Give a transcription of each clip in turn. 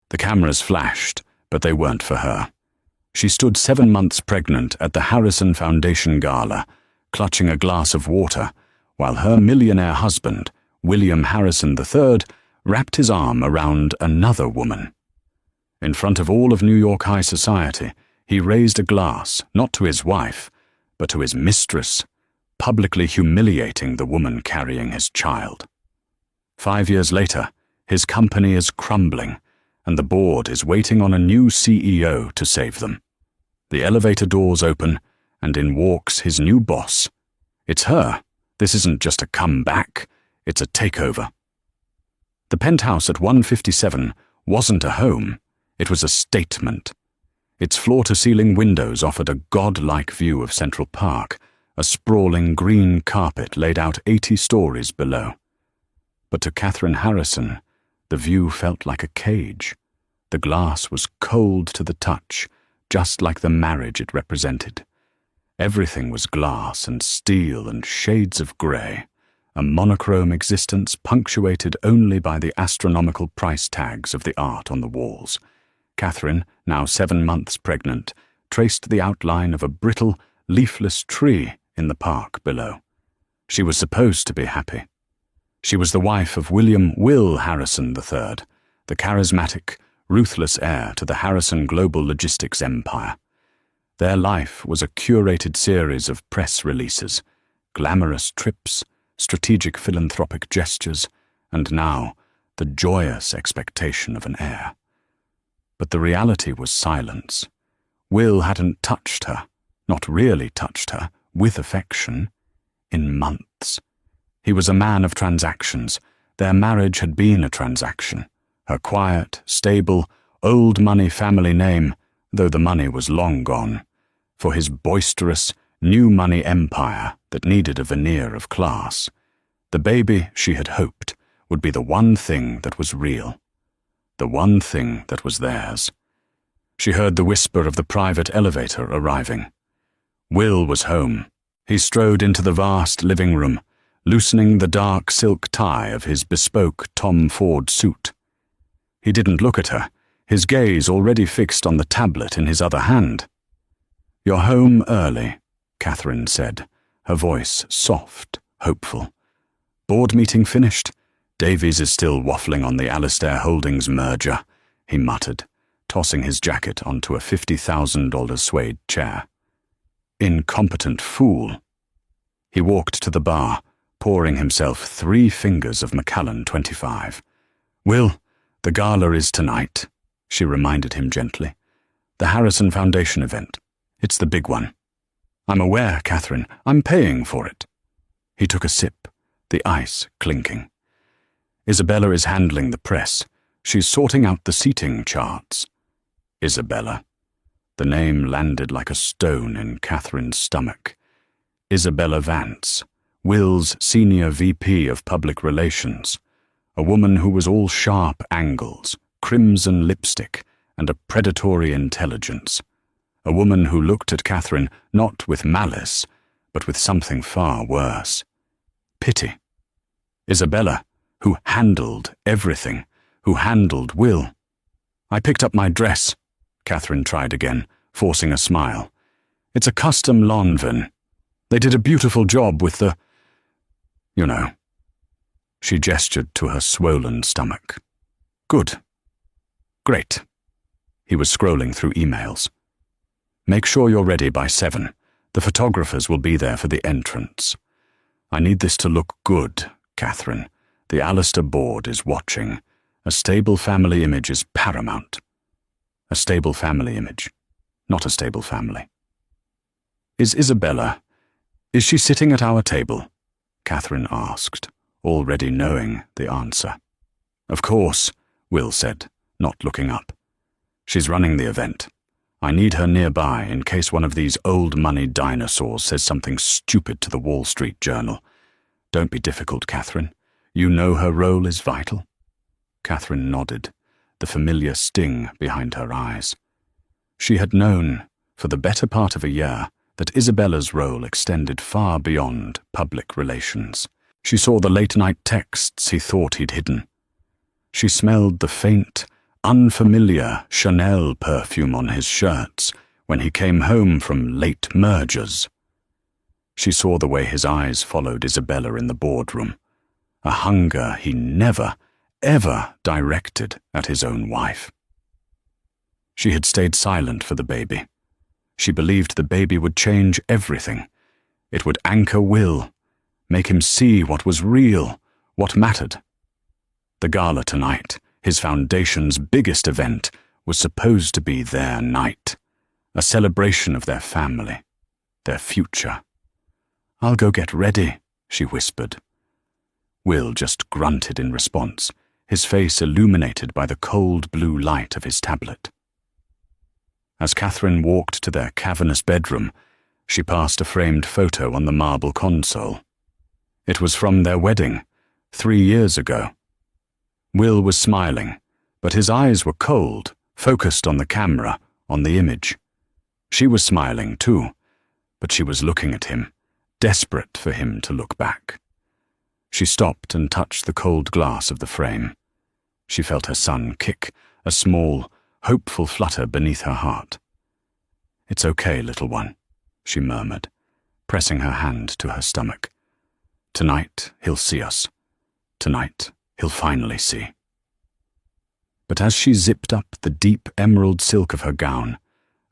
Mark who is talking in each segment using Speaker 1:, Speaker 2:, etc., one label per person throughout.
Speaker 1: The cameras flashed, but they weren't for her. She stood 7 months pregnant at the Harrison Foundation Gala, clutching a glass of water, while her millionaire husband, William Harrison III, wrapped his arm around another woman. In front of all of New York high society, he raised a glass, not to his wife, but to his mistress, publicly humiliating the woman carrying his child. 5 years later, his company is crumbling, and the board is waiting on a new CEO to save them. The elevator doors open, and in walks his new boss. It's her. This isn't just a comeback, it's a takeover. The penthouse at 157 wasn't a home, it was a statement. Its floor-to-ceiling windows offered a godlike view of Central Park, a sprawling green carpet laid out 80 stories below. But to Catherine Harrison, the view felt like a cage. The glass was cold to the touch, just like the marriage it represented. Everything was glass and steel and shades of grey, a monochrome existence punctuated only by the astronomical price tags of the art on the walls. Catherine, now 7 months pregnant, traced the outline of a brittle, leafless tree in the park below. She was supposed to be happy. She was the wife of William Will Harrison III, the charismatic, ruthless heir to the Harrison global logistics empire. Their life was a curated series of press releases, glamorous trips, strategic philanthropic gestures, and now the joyous expectation of an heir. But the reality was silence. Will hadn't touched her, not really touched her, with affection, in months. He was a man of transactions. Their marriage had been a transaction. Her quiet, stable, old money family name, though the money was long gone, for his boisterous, new money empire that needed a veneer of class. The baby, she had hoped, would be the one thing that was real. The one thing that was theirs. She heard the whisper of the private elevator arriving. Will was home. He strode into the vast living room, loosening the dark silk tie of his bespoke Tom Ford suit. He didn't look at her, his gaze already fixed on the tablet in his other hand. "You're home early," Catherine said, her voice soft, hopeful. "Board meeting finished? Davies is still waffling on the Alistair Holdings merger," he muttered, tossing his jacket onto a $50,000 suede chair. Incompetent fool. He walked to the bar, pouring himself 3 fingers of Macallan 25. "Will, the gala is tonight," she reminded him gently. "The Harrison Foundation event. It's the big one." "I'm aware, Catherine. I'm paying for it." He took a sip, the ice clinking. "Isabella is handling the press. She's sorting out the seating charts." Isabella. The name landed like a stone in Catherine's stomach. Isabella Vance, Will's senior VP of Public Relations, a woman who was all sharp angles, crimson lipstick, and a predatory intelligence. A woman who looked at Catherine not with malice, but with something far worse. Pity. Isabella, who handled everything, who handled Will. "I picked up my dress," Catherine tried again, forcing a smile. "It's a custom Lanvin. They did a beautiful job with the... you know." She gestured to her swollen stomach. "Good. Great." He was scrolling through emails. "Make sure you're ready by 7. The photographers will be there for the entrance. I need this to look good, Catherine. The Alistair board is watching. A stable family image is paramount." A stable family image, not a stable family. "Is Isabella... is she sitting at our table?" Catherine asked, already knowing the answer. "Of course," Will said, not looking up. "She's running the event. I need her nearby in case one of these old money dinosaurs says something stupid to the Wall Street Journal. Don't be difficult, Catherine. You know her role is vital." Catherine nodded, the familiar sting behind her eyes. She had known, for the better part of a year, that Isabella's role extended far beyond public relations. She saw the late-night texts he thought he'd hidden. She smelled the faint, unfamiliar Chanel perfume on his shirts when he came home from late mergers. She saw the way his eyes followed Isabella in the boardroom, a hunger he never, ever directed at his own wife. She had stayed silent for the baby. She believed the baby would change everything. It would anchor Will, make him see what was real, what mattered. The gala tonight, his foundation's biggest event, was supposed to be their night, a celebration of their family, their future. "I'll go get ready," she whispered. Will just grunted in response, his face illuminated by the cold blue light of his tablet. As Catherine walked to their cavernous bedroom, she passed a framed photo on the marble console. It was from their wedding, 3 years ago. Will was smiling, but his eyes were cold, focused on the camera, on the image. She was smiling too, but she was looking at him, desperate for him to look back. She stopped and touched the cold glass of the frame. She felt her son kick, a small, hopeful flutter beneath her heart. "It's okay, little one," she murmured, pressing her hand to her stomach. "Tonight he'll see us. Tonight he'll finally see." But as she zipped up the deep emerald silk of her gown,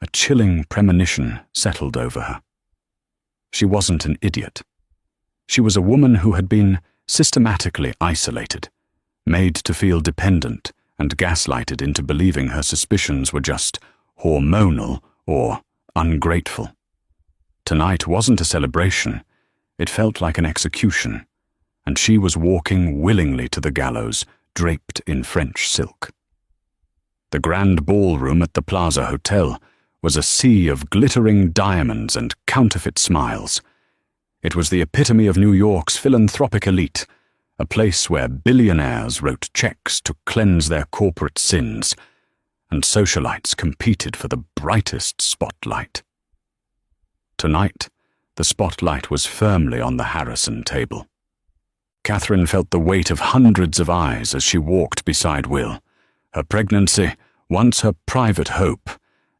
Speaker 1: a chilling premonition settled over her. She wasn't an idiot. She was a woman who had been systematically isolated, made to feel dependent, and gaslighted into believing her suspicions were just hormonal or ungrateful. Tonight wasn't a celebration. It felt like an execution, and she was walking willingly to the gallows, draped in French silk. The grand ballroom at the Plaza Hotel was a sea of glittering diamonds and counterfeit smiles. It was the epitome of New York's philanthropic elite, a place where billionaires wrote checks to cleanse their corporate sins, and socialites competed for the brightest spotlight. Tonight, the spotlight was firmly on the Harrison table. Catherine felt the weight of hundreds of eyes as she walked beside Will. Her pregnancy, once her private hope,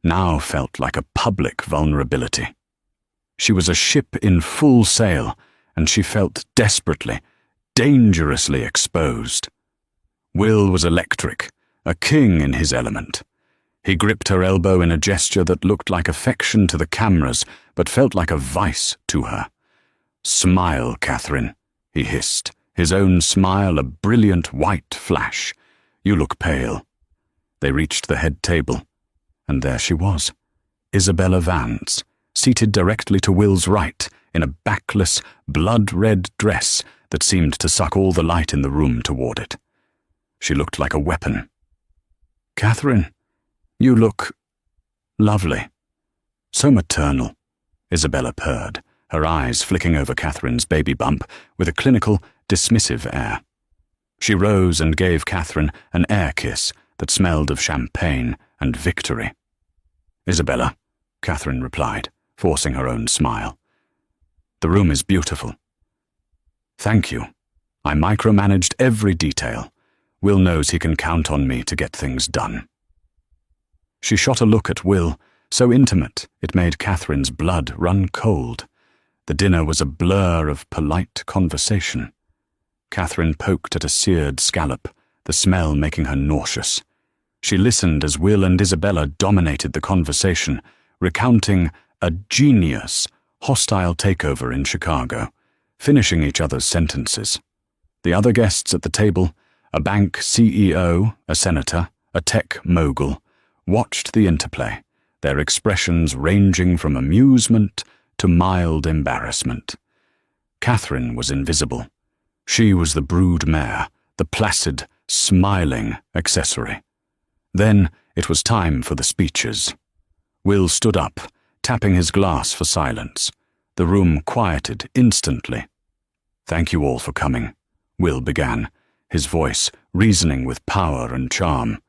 Speaker 1: now felt like a public vulnerability. She was a ship in full sail, and she felt desperately, dangerously exposed. Will was electric, a king in his element. He gripped her elbow in a gesture that looked like affection to the cameras, but felt like a vice to her. "Smile, Catherine," he hissed, his own smile a brilliant white flash. "You look pale." They reached the head table, and there she was, Isabella Vance, seated directly to Will's right, in a backless, blood-red dress that seemed to suck all the light in the room toward it. She looked like a weapon. "Catherine, you look lovely. So maternal," Isabella purred, her eyes flicking over Catherine's baby bump with a clinical, dismissive air. She rose and gave Catherine an air kiss that smelled of champagne and victory. "Isabella," Catherine replied, forcing her own smile. "The room is beautiful." "Thank you. I micromanaged every detail. Will knows he can count on me to get things done." She shot a look at Will, so intimate it made Catherine's blood run cold. The dinner was a blur of polite conversation. Catherine poked at a seared scallop, the smell making her nauseous. She listened as Will and Isabella dominated the conversation, recounting a genius, hostile takeover in Chicago, finishing each other's sentences. The other guests at the table, a bank CEO, a senator, a tech mogul, watched the interplay, their expressions ranging from amusement to mild embarrassment. Catherine was invisible. She was the brood mare, the placid, smiling accessory. Then it was time for the speeches. Will stood up, tapping his glass for silence. The room quieted instantly. "Thank you all for coming," Will began, his voice reasoning with power and charm.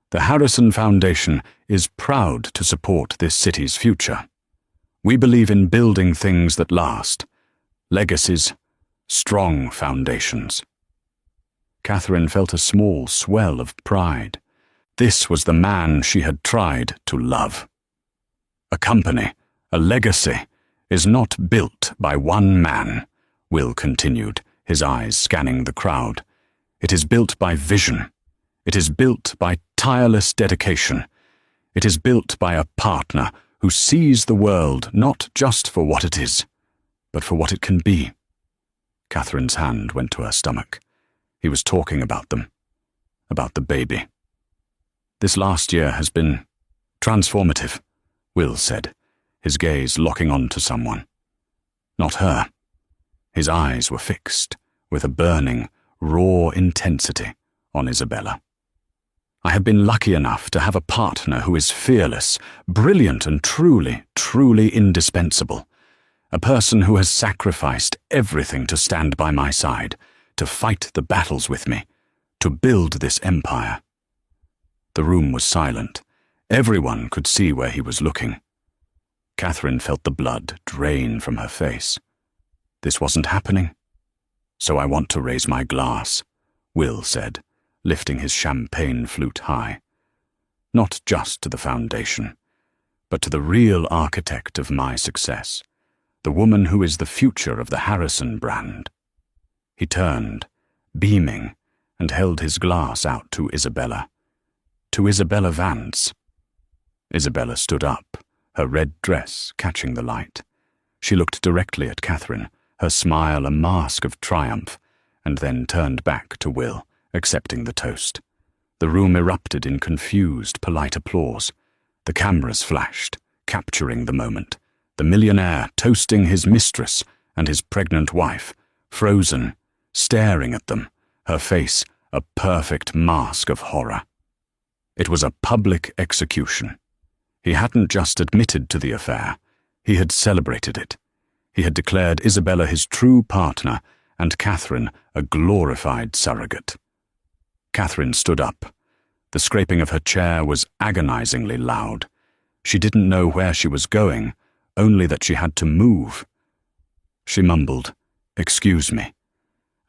Speaker 1: "The Harrison Foundation is proud to support this city's future. We believe in building things that last, legacies, strong foundations." Catherine felt a small swell of pride. This was the man she had tried to love. A company, a legacy, is not built by one man, Will continued, his eyes scanning the crowd. It is built by vision. It is built by tireless dedication. It is built by a partner who sees the world not just for what it is, but for what it can be. Catherine's hand went to her stomach. He was talking about them, about the baby. This last year has been transformative, Will said, his gaze locking on to someone. Not her. His eyes were fixed, with a burning, raw intensity, on Isabella. I have been lucky enough to have a partner who is fearless, brilliant and truly, truly indispensable. A person who has sacrificed everything to stand by my side, to fight the battles with me, to build this empire. The room was silent. Everyone could see where he was looking. Catherine felt the blood drain from her face. This wasn't happening. So I want to raise my glass, Will said, lifting his champagne flute high. Not just to the foundation, but to the real architect of my success, the woman who is the future of the Harrison brand. He turned, beaming, and held his glass out to Isabella. To Isabella Vance. Isabella stood up, her red dress catching the light. She looked directly at Catherine, her smile a mask of triumph, and then turned back to Will, accepting the toast. The room erupted in confused, polite applause. The cameras flashed, capturing the moment. The millionaire toasting his mistress and his pregnant wife, frozen, staring at them, her face a perfect mask of horror. It was a public execution. He hadn't just admitted to the affair, he had celebrated it. He had declared Isabella his true partner and Catherine a glorified surrogate. Catherine stood up. The scraping of her chair was agonizingly loud. She didn't know where she was going, only that she had to move. She mumbled, "Excuse me,"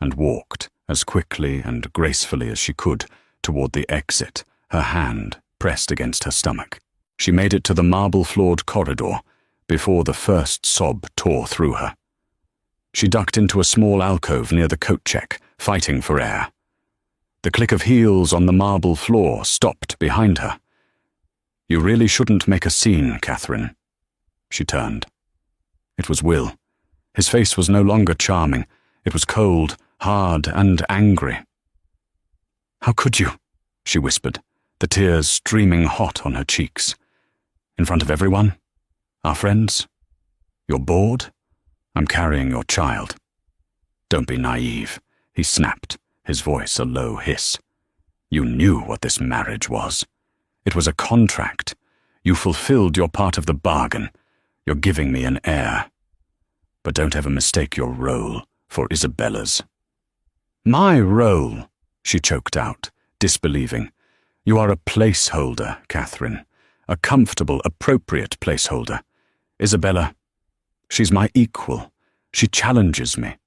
Speaker 1: and walked as quickly and gracefully as she could toward the exit, her hand pressed against her stomach. She made it to the marble-floored corridor before the first sob tore through her. She ducked into a small alcove near the coat check, fighting for air. The click of heels on the marble floor stopped behind her. "You really shouldn't make a scene, Catherine." She turned. It was Will. His face was no longer charming. It was cold, hard, and angry. "How could you?" she whispered, the tears streaming hot on her cheeks. "In front of everyone? Our friends? You're bored? I'm carrying your child." "Don't be naive," he snapped, his voice a low hiss. "You knew what this marriage was. It was a contract. You fulfilled your part of the bargain. You're giving me an heir. But don't ever mistake your role for Isabella's." "My role," she choked out, disbelieving. "You are a placeholder, Catherine. A comfortable, appropriate placeholder. Isabella, she's my equal. She challenges me.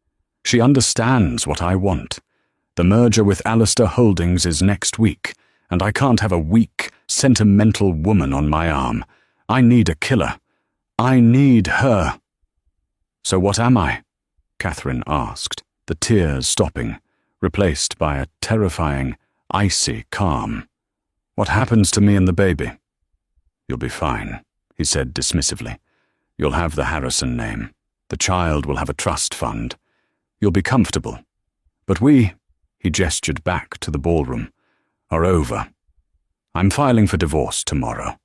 Speaker 1: She understands what I want. The merger with Alistair Holdings is next week, and I can't have a weak, sentimental woman on my arm. I need a killer. I need her." "So what am I?" Catherine asked, the tears stopping, replaced by a terrifying, icy calm. "What happens to me and the baby?" "You'll be fine," he said dismissively. "You'll have the Harrison name. The child will have a trust fund. You'll be comfortable. But we," he gestured back to the ballroom, "are over. I'm filing for divorce tomorrow.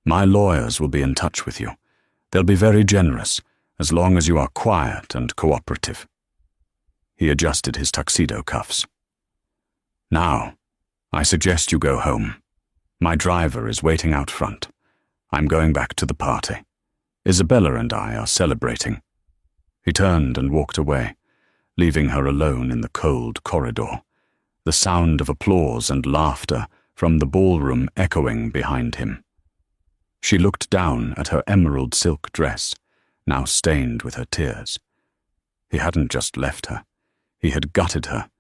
Speaker 1: My lawyers will be in touch with you. They'll be very generous, as long as you are quiet and cooperative." He adjusted his tuxedo cuffs. "Now, I suggest you go home. My driver is waiting out front. I'm going back to the party. Isabella and I are celebrating." He turned and walked away, leaving her alone in the cold corridor, the sound of applause and laughter from the ballroom echoing behind him. She looked down at her emerald silk dress, now stained with her tears. He hadn't just left her. He had gutted her,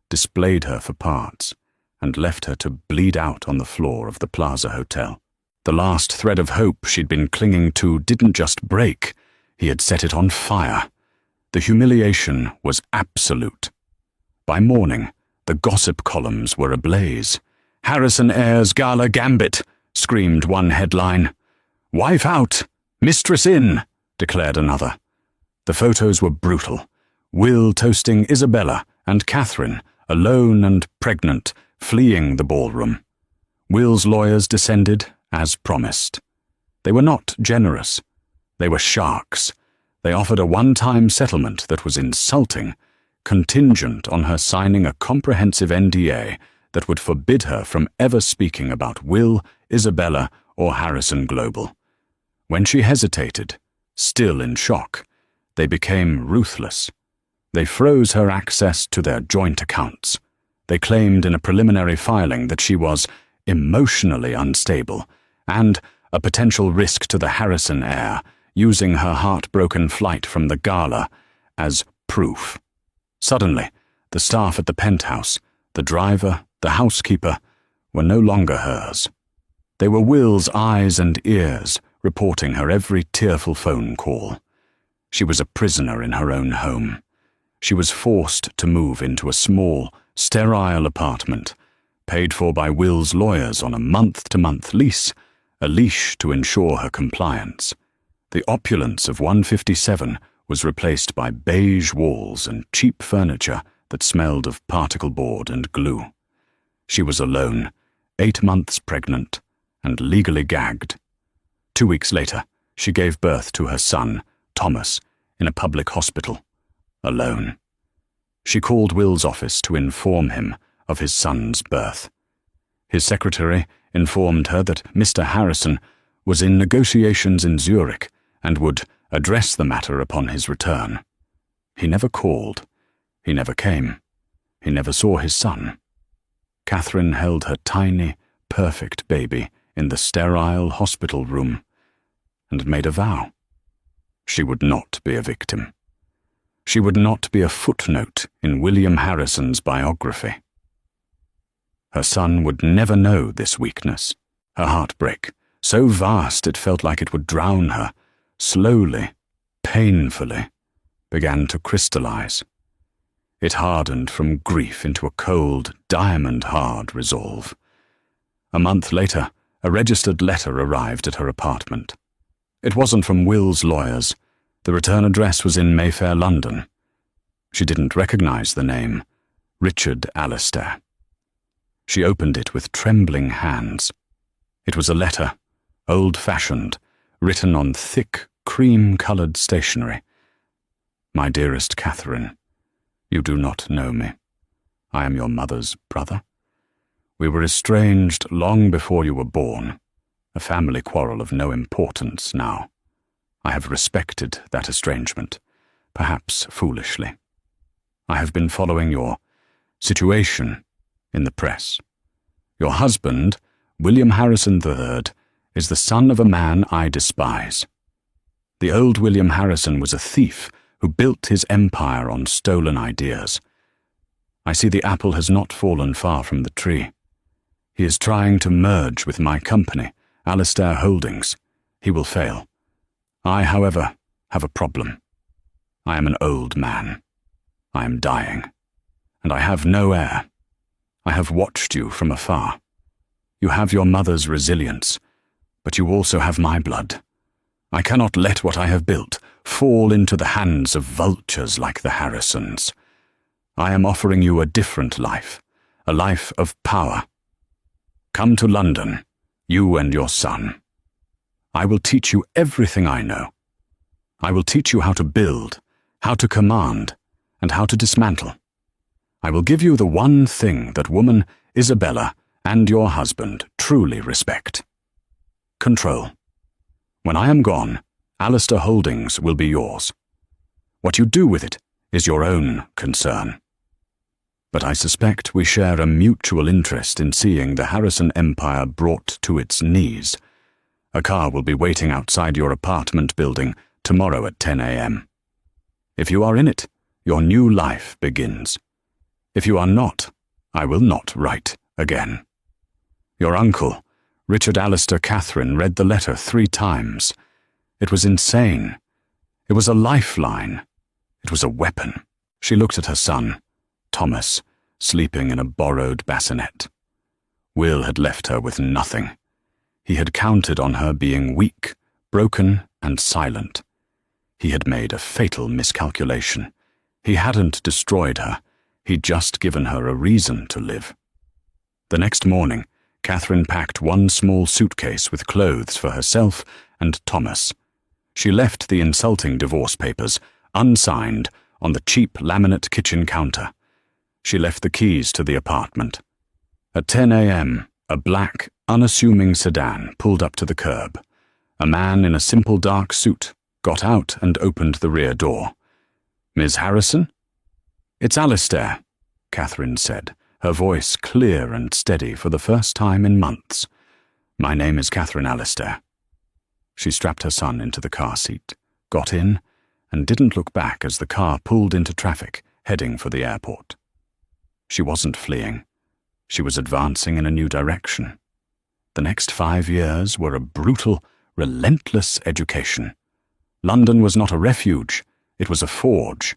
Speaker 1: displayed her for parts, and left her to bleed out on the floor of the Plaza Hotel. The last thread of hope she'd been clinging to didn't just break, he had set it on fire. The humiliation was absolute. By morning, the gossip columns were ablaze. "Harrison Ayres Gala Gambit," screamed one headline. "Wife out, mistress in," declared another. The photos were brutal. Will toasting Isabella and Catherine, alone and pregnant, fleeing the ballroom. Will's lawyers descended, as promised. They were not generous. They were sharks. They offered a one-time settlement that was insulting, contingent on her signing a comprehensive NDA that would forbid her from ever speaking about Will, Isabella, or Harrison Global. When she hesitated, still in shock, they became ruthless. They froze her access to their joint accounts. They claimed in a preliminary filing that she was emotionally unstable and a potential risk to the Harrison heir, using her heartbroken flight from the gala as proof. Suddenly, the staff at the penthouse, the driver, the housekeeper, were no longer hers. They were Will's eyes and ears, reporting her every tearful phone call. She was a prisoner in her own home. She was forced to move into a small, sterile apartment, paid for by Will's lawyers on a month-to-month lease, a leash to ensure her compliance. The opulence of 157 was replaced by beige walls and cheap furniture that smelled of particle board and glue. She was alone, 8 months pregnant, and legally gagged. 2 weeks later, she gave birth to her son, Thomas, in a public hospital, alone. She called Will's office to inform him of his son's birth. His secretary informed her that Mr. Harrison was in negotiations in Zurich and would address the matter upon his return. He never called. He never came. He never saw his son. Catherine held her tiny, perfect baby in the sterile hospital room and made a vow. She would not be a victim. She would not be a footnote in William Harrison's biography. Her son would never know this weakness. Her heartbreak, so vast it felt like it would drown her, slowly, painfully, began to crystallize. It hardened from grief into a cold, diamond-hard resolve. A month later, a registered letter arrived at her apartment. It wasn't from Will's lawyers. The return address was in Mayfair, London. She didn't recognize the name, Richard Alistair. She opened it with trembling hands. It was a letter, old-fashioned, written on thick, cream-colored stationery. "My dearest Catherine, you do not know me. I am your mother's brother. We were estranged long before you were born, a family quarrel of no importance now. I have respected that estrangement, perhaps foolishly. I have been following your situation in the press. Your husband, William Harrison III, is the son of a man I despise. The old William Harrison was a thief who built his empire on stolen ideas. I see the apple has not fallen far from the tree. He is trying to merge with my company, Alistair Holdings. He will fail. I, however, have a problem. I am an old man. I am dying. And I have no heir. I have watched you from afar. You have your mother's resilience, but you also have my blood. I cannot let what I have built fall into the hands of vultures like the Harrisons. I am offering you a different life, a life of power. Come to London, you and your son. I will teach you everything I know. I will teach you how to build, how to command, and how to dismantle. I will give you the one thing that woman, Isabella, and your husband truly respect: control. When I am gone, Alistair Holdings will be yours. What you do with it is your own concern. But I suspect we share a mutual interest in seeing the Harrison empire brought to its knees. A car will be waiting outside your apartment building tomorrow at 10 a.m. If you are in it, your new life begins. If you are not, I will not write again. Your uncle, Richard Alistair Catherine, read the letter 3 times. It was insane. It was a lifeline. It was a weapon. She looked at her son, Thomas, sleeping in a borrowed bassinet. Will had left her with nothing. He had counted on her being weak, broken, and silent. He had made a fatal miscalculation. He hadn't destroyed her. He'd just given her a reason to live. The next morning, Catherine packed 1 small suitcase with clothes for herself and Thomas. She left the insulting divorce papers, unsigned, on the cheap laminate kitchen counter. She left the keys to the apartment. At 10 a.m., a black, unassuming sedan pulled up to the curb. A man in a simple dark suit got out and opened the rear door. "Ms. Harrison?" "It's Alistair," Catherine said, her voice clear and steady for the first time in months. "My name is Catherine Alistair." She strapped her son into the car seat, got in, and didn't look back as the car pulled into traffic, heading for the airport. She wasn't fleeing. She was advancing in a new direction. The next 5 years were a brutal, relentless education. London was not a refuge, it was a forge.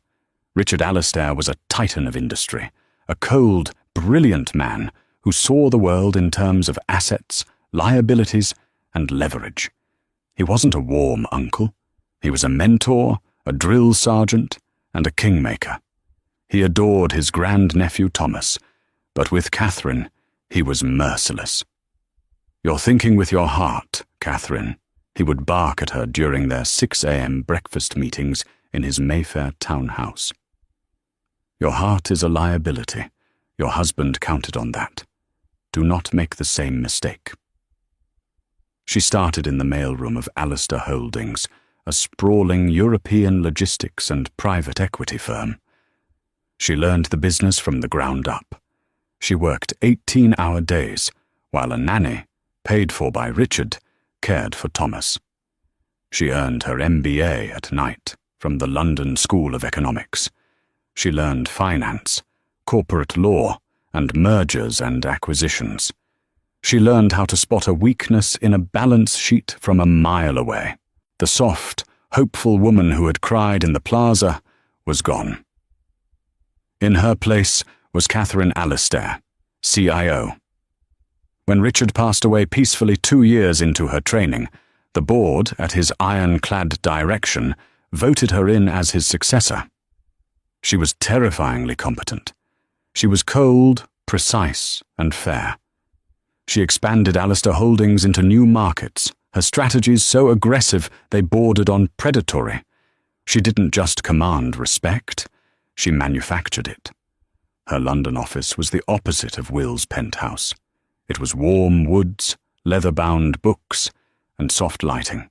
Speaker 1: Richard Alistair was a titan of industry, a cold, brilliant man who saw the world in terms of assets, liabilities, and leverage. He wasn't a warm uncle. He was a mentor, a drill sergeant, and a kingmaker. He adored his grandnephew Thomas, but with Catherine, he was merciless. "You're thinking with your heart, Catherine," he would bark at her during their 6 a.m. breakfast meetings in his Mayfair townhouse. "Your heart is a liability. Your husband counted on that. Do not make the same mistake." She started in the mailroom of Alistair Holdings, a sprawling European logistics and private equity firm. She learned the business from the ground up. She worked 18-hour days, while a nanny, paid for by Richard, cared for Thomas. She earned her MBA at night from the London School of Economics. She learned finance, corporate law, and mergers and acquisitions. She learned how to spot a weakness in a balance sheet from a mile away. The soft, hopeful woman who had cried in the plaza was gone. In her place was Catherine Alistair, CIO. When Richard passed away peacefully 2 years into her training, the board, at his ironclad direction, voted her in as his successor. She was terrifyingly competent. She was cold, precise, and fair. She expanded Alistair Holdings into new markets, her strategies so aggressive they bordered on predatory. She didn't just command respect, she manufactured it. Her London office was the opposite of Will's penthouse. It was warm woods, leather-bound books, and soft lighting.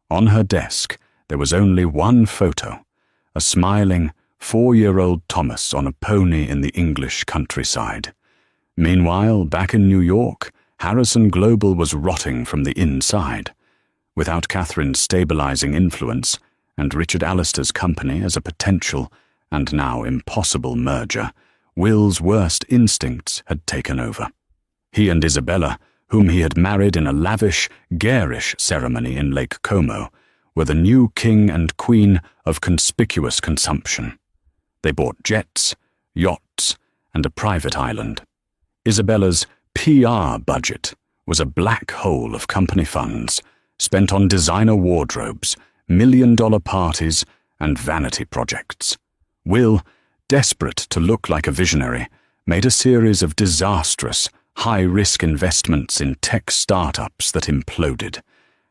Speaker 1: On her desk, there was only one photo, a smiling 4-year-old Thomas on a pony in the English countryside. Meanwhile, back in New York, Harrison Global was rotting from the inside. Without Catherine's stabilizing influence, and Richard Alistair's company as a potential and now impossible merger, Will's worst instincts had taken over. He and Isabella, whom he had married in a lavish, garish ceremony in Lake Como, were the new king and queen of conspicuous consumption. They bought jets, yachts, and a private island. Isabella's PR budget was a black hole of company funds spent on designer wardrobes, million-dollar parties, and vanity projects. Will, desperate to look like a visionary, made a series of disastrous, high-risk investments in tech startups that imploded.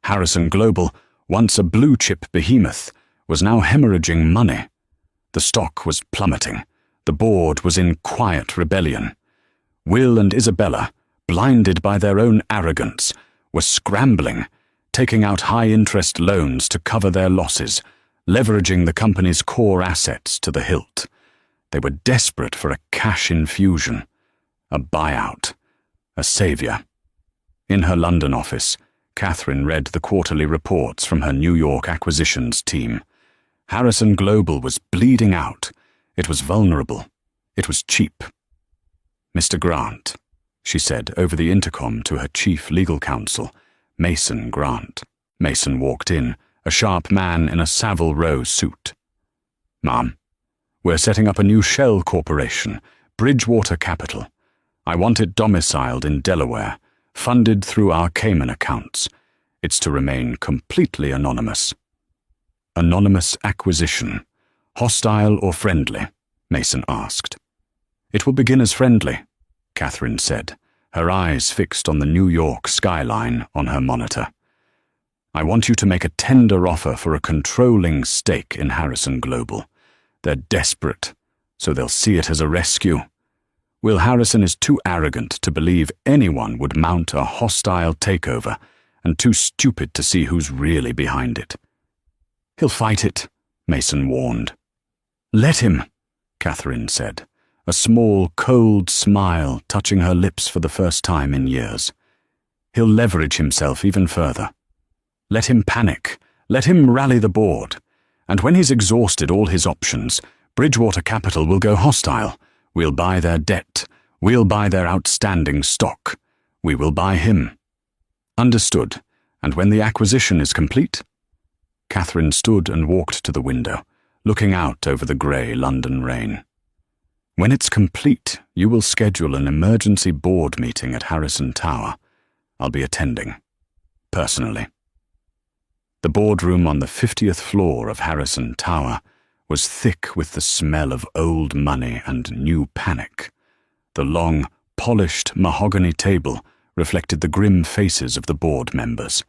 Speaker 1: Harrison Global, once a blue-chip behemoth, was now hemorrhaging money. The stock was plummeting. The board was in quiet rebellion. Will and Isabella, blinded by their own arrogance, were scrambling, taking out high-interest loans to cover their losses, leveraging the company's core assets to the hilt. They were desperate for a cash infusion, a buyout, a savior. In her London office, Catherine read the quarterly reports from her New York acquisitions team. Harrison Global was bleeding out. It was vulnerable. It was cheap. "Mr. Grant," she said over the intercom to her chief legal counsel, Mason Grant. Mason walked in, a sharp man in a Savile Row suit. "Ma'am, we're setting up a new shell corporation, Bridgewater Capital. I want it domiciled in Delaware, funded through our Cayman accounts. It's to remain completely anonymous." "Anonymous acquisition. Hostile or friendly?" Mason asked. "It will begin as friendly," Catherine said, her eyes fixed on the New York skyline on her monitor. "I want you to make a tender offer for a controlling stake in Harrison Global. They're desperate, so they'll see it as a rescue. Will Harrison is too arrogant to believe anyone would mount a hostile takeover, and too stupid to see who's really behind it." "He'll fight it," Mason warned. "Let him," Catherine said, a small, cold smile touching her lips for the first time in years. "He'll leverage himself even further. Let him panic. Let him rally the board. And when he's exhausted all his options, Bridgewater Capital will go hostile. We'll buy their debt. We'll buy their outstanding stock. We will buy him." "Understood. And when the acquisition is complete?" Catherine stood and walked to the window, looking out over the grey London rain. "When it's complete, you will schedule an emergency board meeting at Harrison Tower. I'll be attending. Personally." The boardroom on the 50th floor of Harrison Tower was thick with the smell of old money and new panic. The long, polished mahogany table reflected the grim faces of the board members.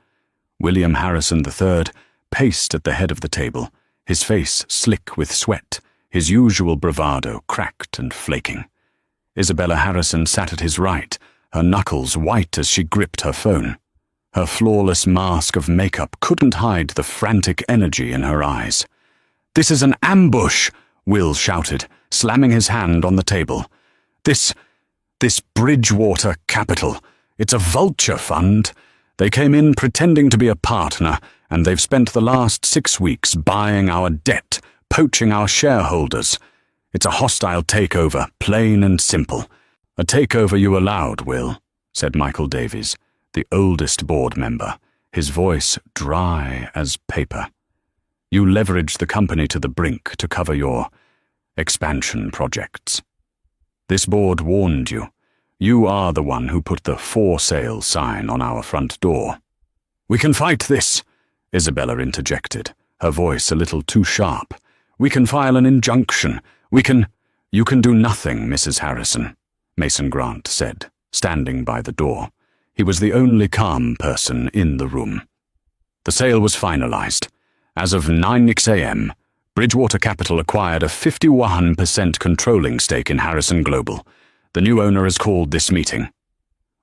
Speaker 1: William Harrison III paced at the head of the table, his face slick with sweat, his usual bravado cracked and flaking. Isabella Harrison sat at his right, her knuckles white as she gripped her phone. Her flawless mask of makeup couldn't hide the frantic energy in her eyes. "This is an ambush!" Will shouted, slamming his hand on the table. This Bridgewater Capital, it's a vulture fund. They came in pretending to be a partner, and they've spent the last 6 weeks buying our debt, poaching our shareholders. It's a hostile takeover, plain and simple. A takeover you allowed, Will," said Michael Davies, the oldest board member, his voice dry as paper. "You leveraged the company to the brink to cover your expansion projects. This board warned you. You are the one who put the for sale sign on our front door." "We can fight this," Isabella interjected, her voice a little too sharp. "We can file an injunction. You can do nothing, Mrs. Harrison," Mason Grant said, standing by the door. He was the only calm person in the room. "The sale was finalized. As of 9 a.m., Bridgewater Capital acquired a 51% controlling stake in Harrison Global. The new owner has called this meeting."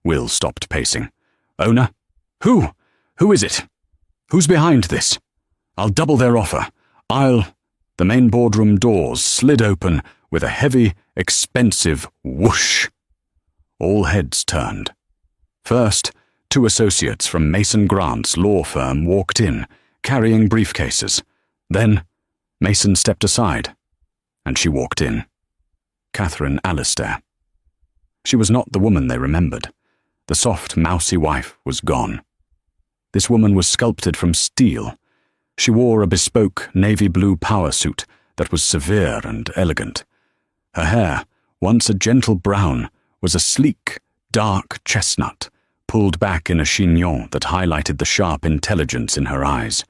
Speaker 1: Will stopped pacing. "Owner? Who? Who is it? Who's behind this? I'll double their offer. The main boardroom doors slid open with a heavy, expensive whoosh. All heads turned. First, 2 associates from Mason Grant's law firm walked in, carrying briefcases. Then, Mason stepped aside, and she walked in. Catherine Alistair. She was not the woman they remembered. The soft, mousy wife was gone. This woman was sculpted from steel. She wore a bespoke navy blue power suit that was severe and elegant. Her hair, once a gentle brown, was a sleek, dark chestnut, pulled back in a chignon that highlighted the sharp intelligence in her eyes.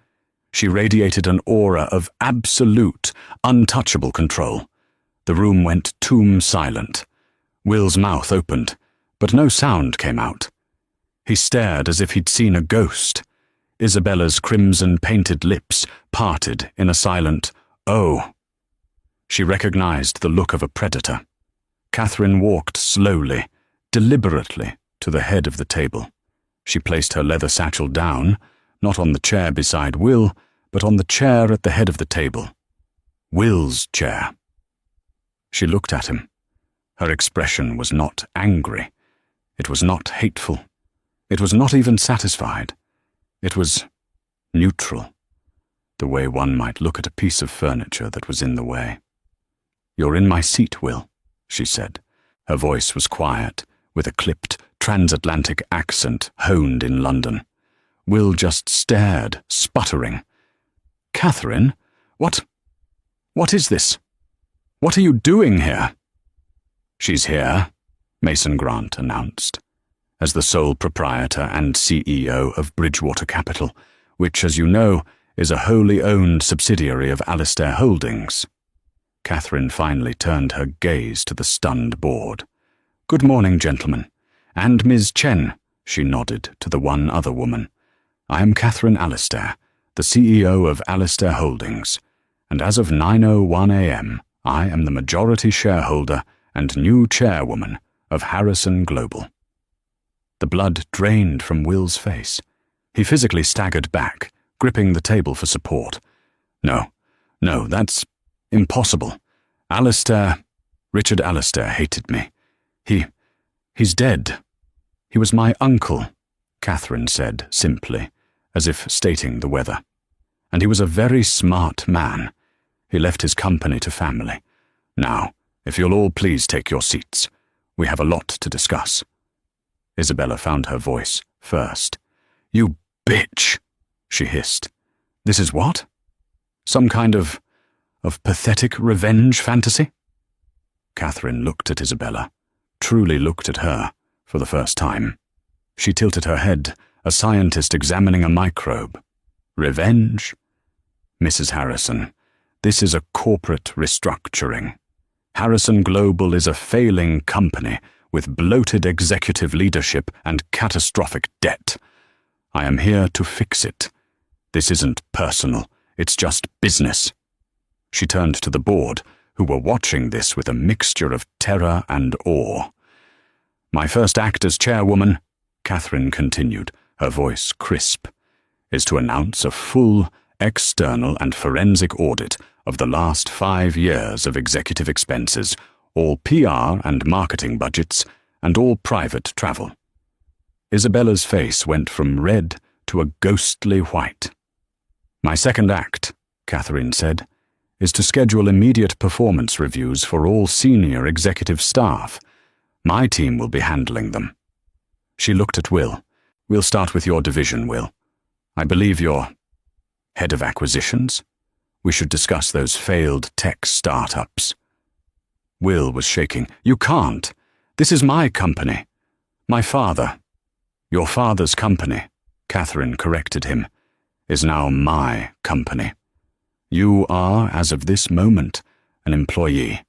Speaker 1: She radiated an aura of absolute, untouchable control. The room went tomb silent. Will's mouth opened, but no sound came out. He stared as if he'd seen a ghost. Isabella's crimson-painted lips parted in a silent, "Oh." She recognized the look of a predator. Catherine walked slowly, deliberately, to the head of the table. She placed her leather satchel down, not on the chair beside Will, but on the chair at the head of the table. Will's chair. She looked at him. Her expression was not angry. It was not hateful. It was not even satisfied. It was neutral, the way one might look at a piece of furniture that was in the way. "You're in my seat, Will," she said. Her voice was quiet, with a clipped transatlantic accent honed in London. Will just stared, sputtering. "Catherine, what is this? What are you doing here?" "She's here," Mason Grant announced, as the sole proprietor and CEO of Bridgewater Capital, which, as you know, is a wholly owned subsidiary of Alistair Holdings. Catherine finally turned her gaze to the stunned board. "Good morning, gentlemen. And Ms. Chen," she nodded to the one other woman. "I am Catherine Alistair, the CEO of Alistair Holdings, and as of 9:01 a.m., I am the majority shareholder and new chairwoman of Harrison Global." The blood drained from Will's face. He physically staggered back, gripping the table for support. No, that's impossible. Richard Alistair hated me. He's dead. He was my uncle, Catherine said simply, as if stating the weather. And he was a very smart man. He left his company to family. Now, if you'll all please take your seats. We have a lot to discuss. Isabella found her voice first. "You bitch," she hissed. "This is what? Some kind of pathetic revenge fantasy?" Catherine looked at Isabella, truly looked at her, for the first time. She tilted her head, a scientist examining a microbe. "Revenge? Mrs. Harrison, this is a corporate restructuring. Harrison Global is a failing company with bloated executive leadership and catastrophic debt. I am here to fix it. This isn't personal, it's just business." She turned to the board, who were watching this with a mixture of terror and awe. "My first act as chairwoman," Catherine continued, her voice crisp, "is to announce a full, external and forensic audit of the last 5 years of executive expenses, all PR and marketing budgets, and all private travel." Isabella's face went from red to a ghostly white. "My second act," Catherine said, "is to schedule immediate performance reviews for all senior executive staff. My team will be handling them." She looked at Will. "We'll start with your division, Will. I believe you're head of acquisitions? We should discuss those failed tech startups." Will was shaking. "You can't. This is my company. My father." "Your father's company," Catherine corrected him, "is now my company. You are, as of this moment, an employee.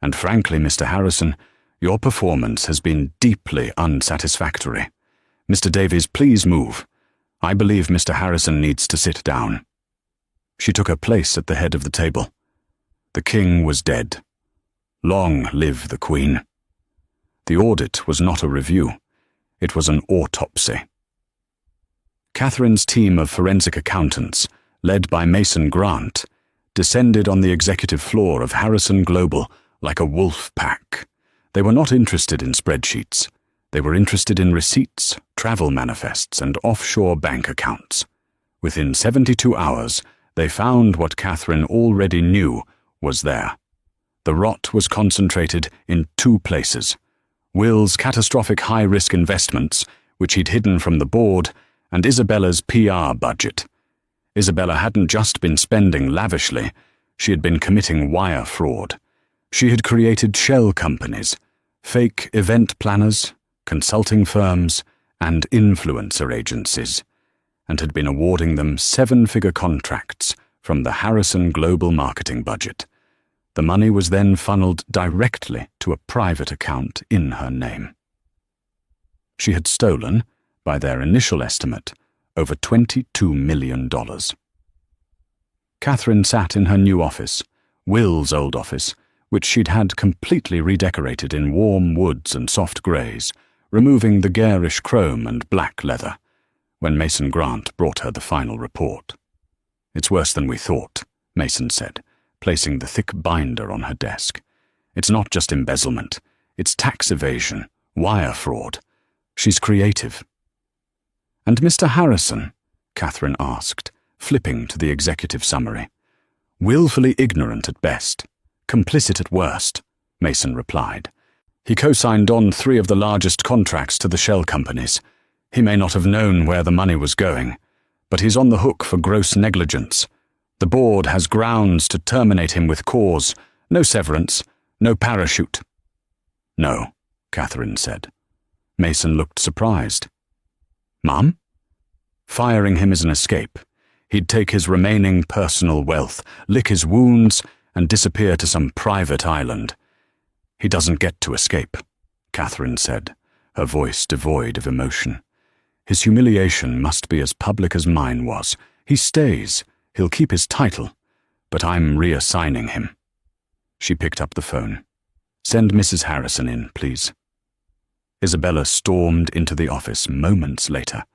Speaker 1: And frankly, Mr. Harrison, your performance has been deeply unsatisfactory. Mr. Davies, please move. I believe Mr. Harrison needs to sit down." She took her place at the head of the table. The king was dead. Long live the queen. The audit was not a review. It was an autopsy. Catherine's team of forensic accountants, led by Mason Grant, descended on the executive floor of Harrison Global like a wolf pack. They were not interested in spreadsheets. They were interested in receipts, travel manifests, and offshore bank accounts. Within 72 hours, they found what Catherine already knew was there. The rot was concentrated in 2 places: Will's catastrophic high-risk investments, which he'd hidden from the board, and Isabella's PR budget. Isabella hadn't just been spending lavishly, she had been committing wire fraud. She had created shell companies, fake event planners, consulting firms, and influencer agencies, and had been awarding them 7-figure contracts from the Harrison Global marketing budget. The money was then funneled directly to a private account in her name. She had stolen, by their initial estimate, over $22 million. Catherine sat in her new office, Will's old office, which she'd had completely redecorated in warm woods and soft greys, removing the garish chrome and black leather, when Mason Grant brought her the final report. "It's worse than we thought," Mason said, placing the thick binder on her desk. "It's not just embezzlement. It's tax evasion, wire fraud. She's creative." "And Mr. Harrison?" Catherine asked, flipping to the executive summary. "Willfully ignorant at best, complicit at worst," Mason replied. He co-signed on 3 of the largest contracts to the shell companies. He may not have known where the money was going, but he's on the hook for gross negligence. The board has grounds to terminate him with cause. No severance, no parachute. No, Catherine said. Mason looked surprised. Mum? Firing him is an escape. He'd take his remaining personal wealth, lick his wounds, and disappear to some private island. He doesn't get to escape, Catherine said, her voice devoid of emotion. His humiliation must be as public as mine was. He stays. He'll keep his title. But I'm reassigning him. She picked up the phone. Send Mrs. Harrison in, please. Isabella stormed into the office moments later.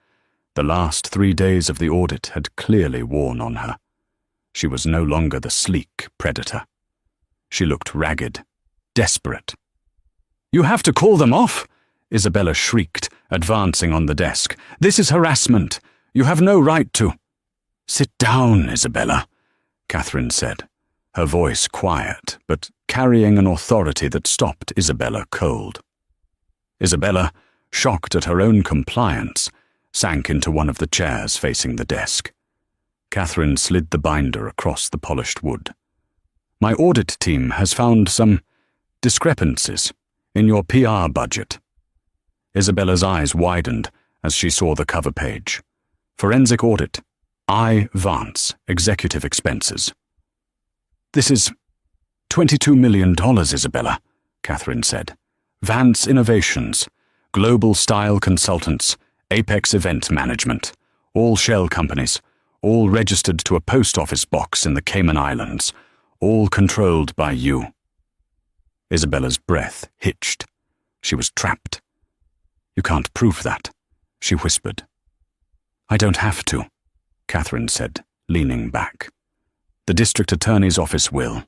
Speaker 1: The last 3 days of the audit had clearly worn on her. She was no longer the sleek predator. She looked ragged, desperate. You have to call them off, Isabella shrieked, advancing on the desk. This is harassment. You have no right to. Sit down, Isabella, Catherine said, her voice quiet, but carrying an authority that stopped Isabella cold. Isabella, shocked at her own compliance, sank into one of the chairs facing the desk. Catherine slid the binder across the polished wood. My audit team has found some discrepancies in your PR budget. Isabella's eyes widened as she saw the cover page. Forensic audit. I. Vance, executive expenses. This is $22 million, Isabella, Catherine said. Vance Innovations, Global Style Consultants, Apex Event Management, all shell companies, all registered to a post office box in the Cayman Islands, all controlled by you. Isabella's breath hitched. She was trapped. You can't prove that, she whispered. I don't have to, Catherine said, leaning back. The district attorney's office will.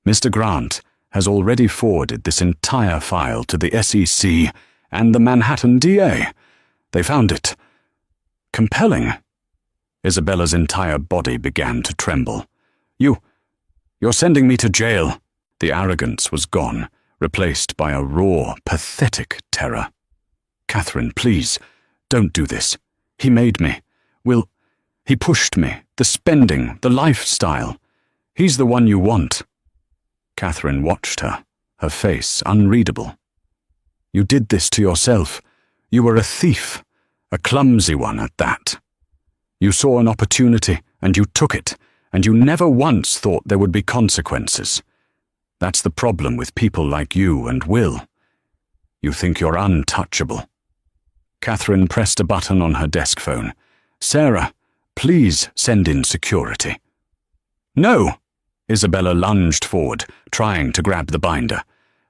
Speaker 1: Mr. Grant has already forwarded this entire file to the SEC and the Manhattan DA. They found it compelling. Isabella's entire body began to tremble. You're sending me to jail. The arrogance was gone, replaced by a raw, pathetic terror. Catherine, please, don't do this. He made me. He pushed me. The spending, the lifestyle. He's the one you want. Catherine watched her, her face unreadable. You did this to yourself. You were a thief, a clumsy one at that. You saw an opportunity, and you took it, and you never once thought there would be consequences. That's the problem with people like you and Will. You think you're untouchable. Catherine pressed a button on her desk phone. Sarah, please send in security. No! Isabella lunged forward, trying to grab the binder.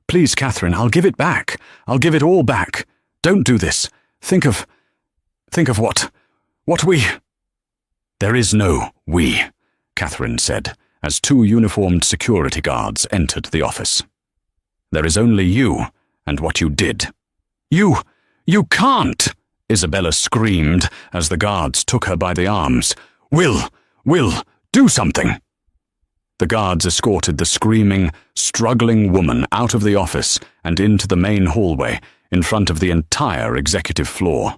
Speaker 1: Please, Catherine, I'll give it back. I'll give it all back. Don't do this. Think of what we... There is no we, Catherine said, as 2 uniformed security guards entered the office. There is only you and what you did. You can't, Isabella screamed as the guards took her by the arms. Will, do something. The guards escorted the screaming, struggling woman out of the office and into the main hallway in front of the entire executive floor.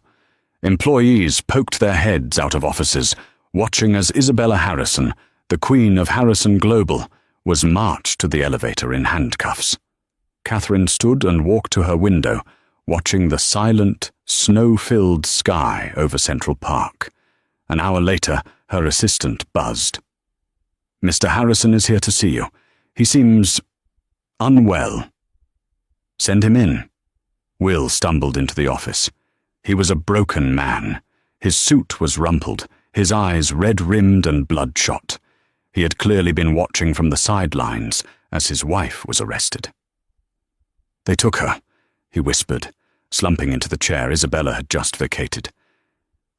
Speaker 1: Employees poked their heads out of offices, watching as Isabella Harrison, the Queen of Harrison Global, was marched to the elevator in handcuffs. Catherine stood and walked to her window, watching the silent, snow-filled sky over Central Park. An hour later, her assistant buzzed. Mr. Harrison is here to see you. He seems unwell. Send him in. Will stumbled into the office. He was a broken man. His suit was rumpled, his eyes red-rimmed and bloodshot. He had clearly been watching from the sidelines as his wife was arrested. They took her, he whispered, slumping into the chair Isabella had just vacated.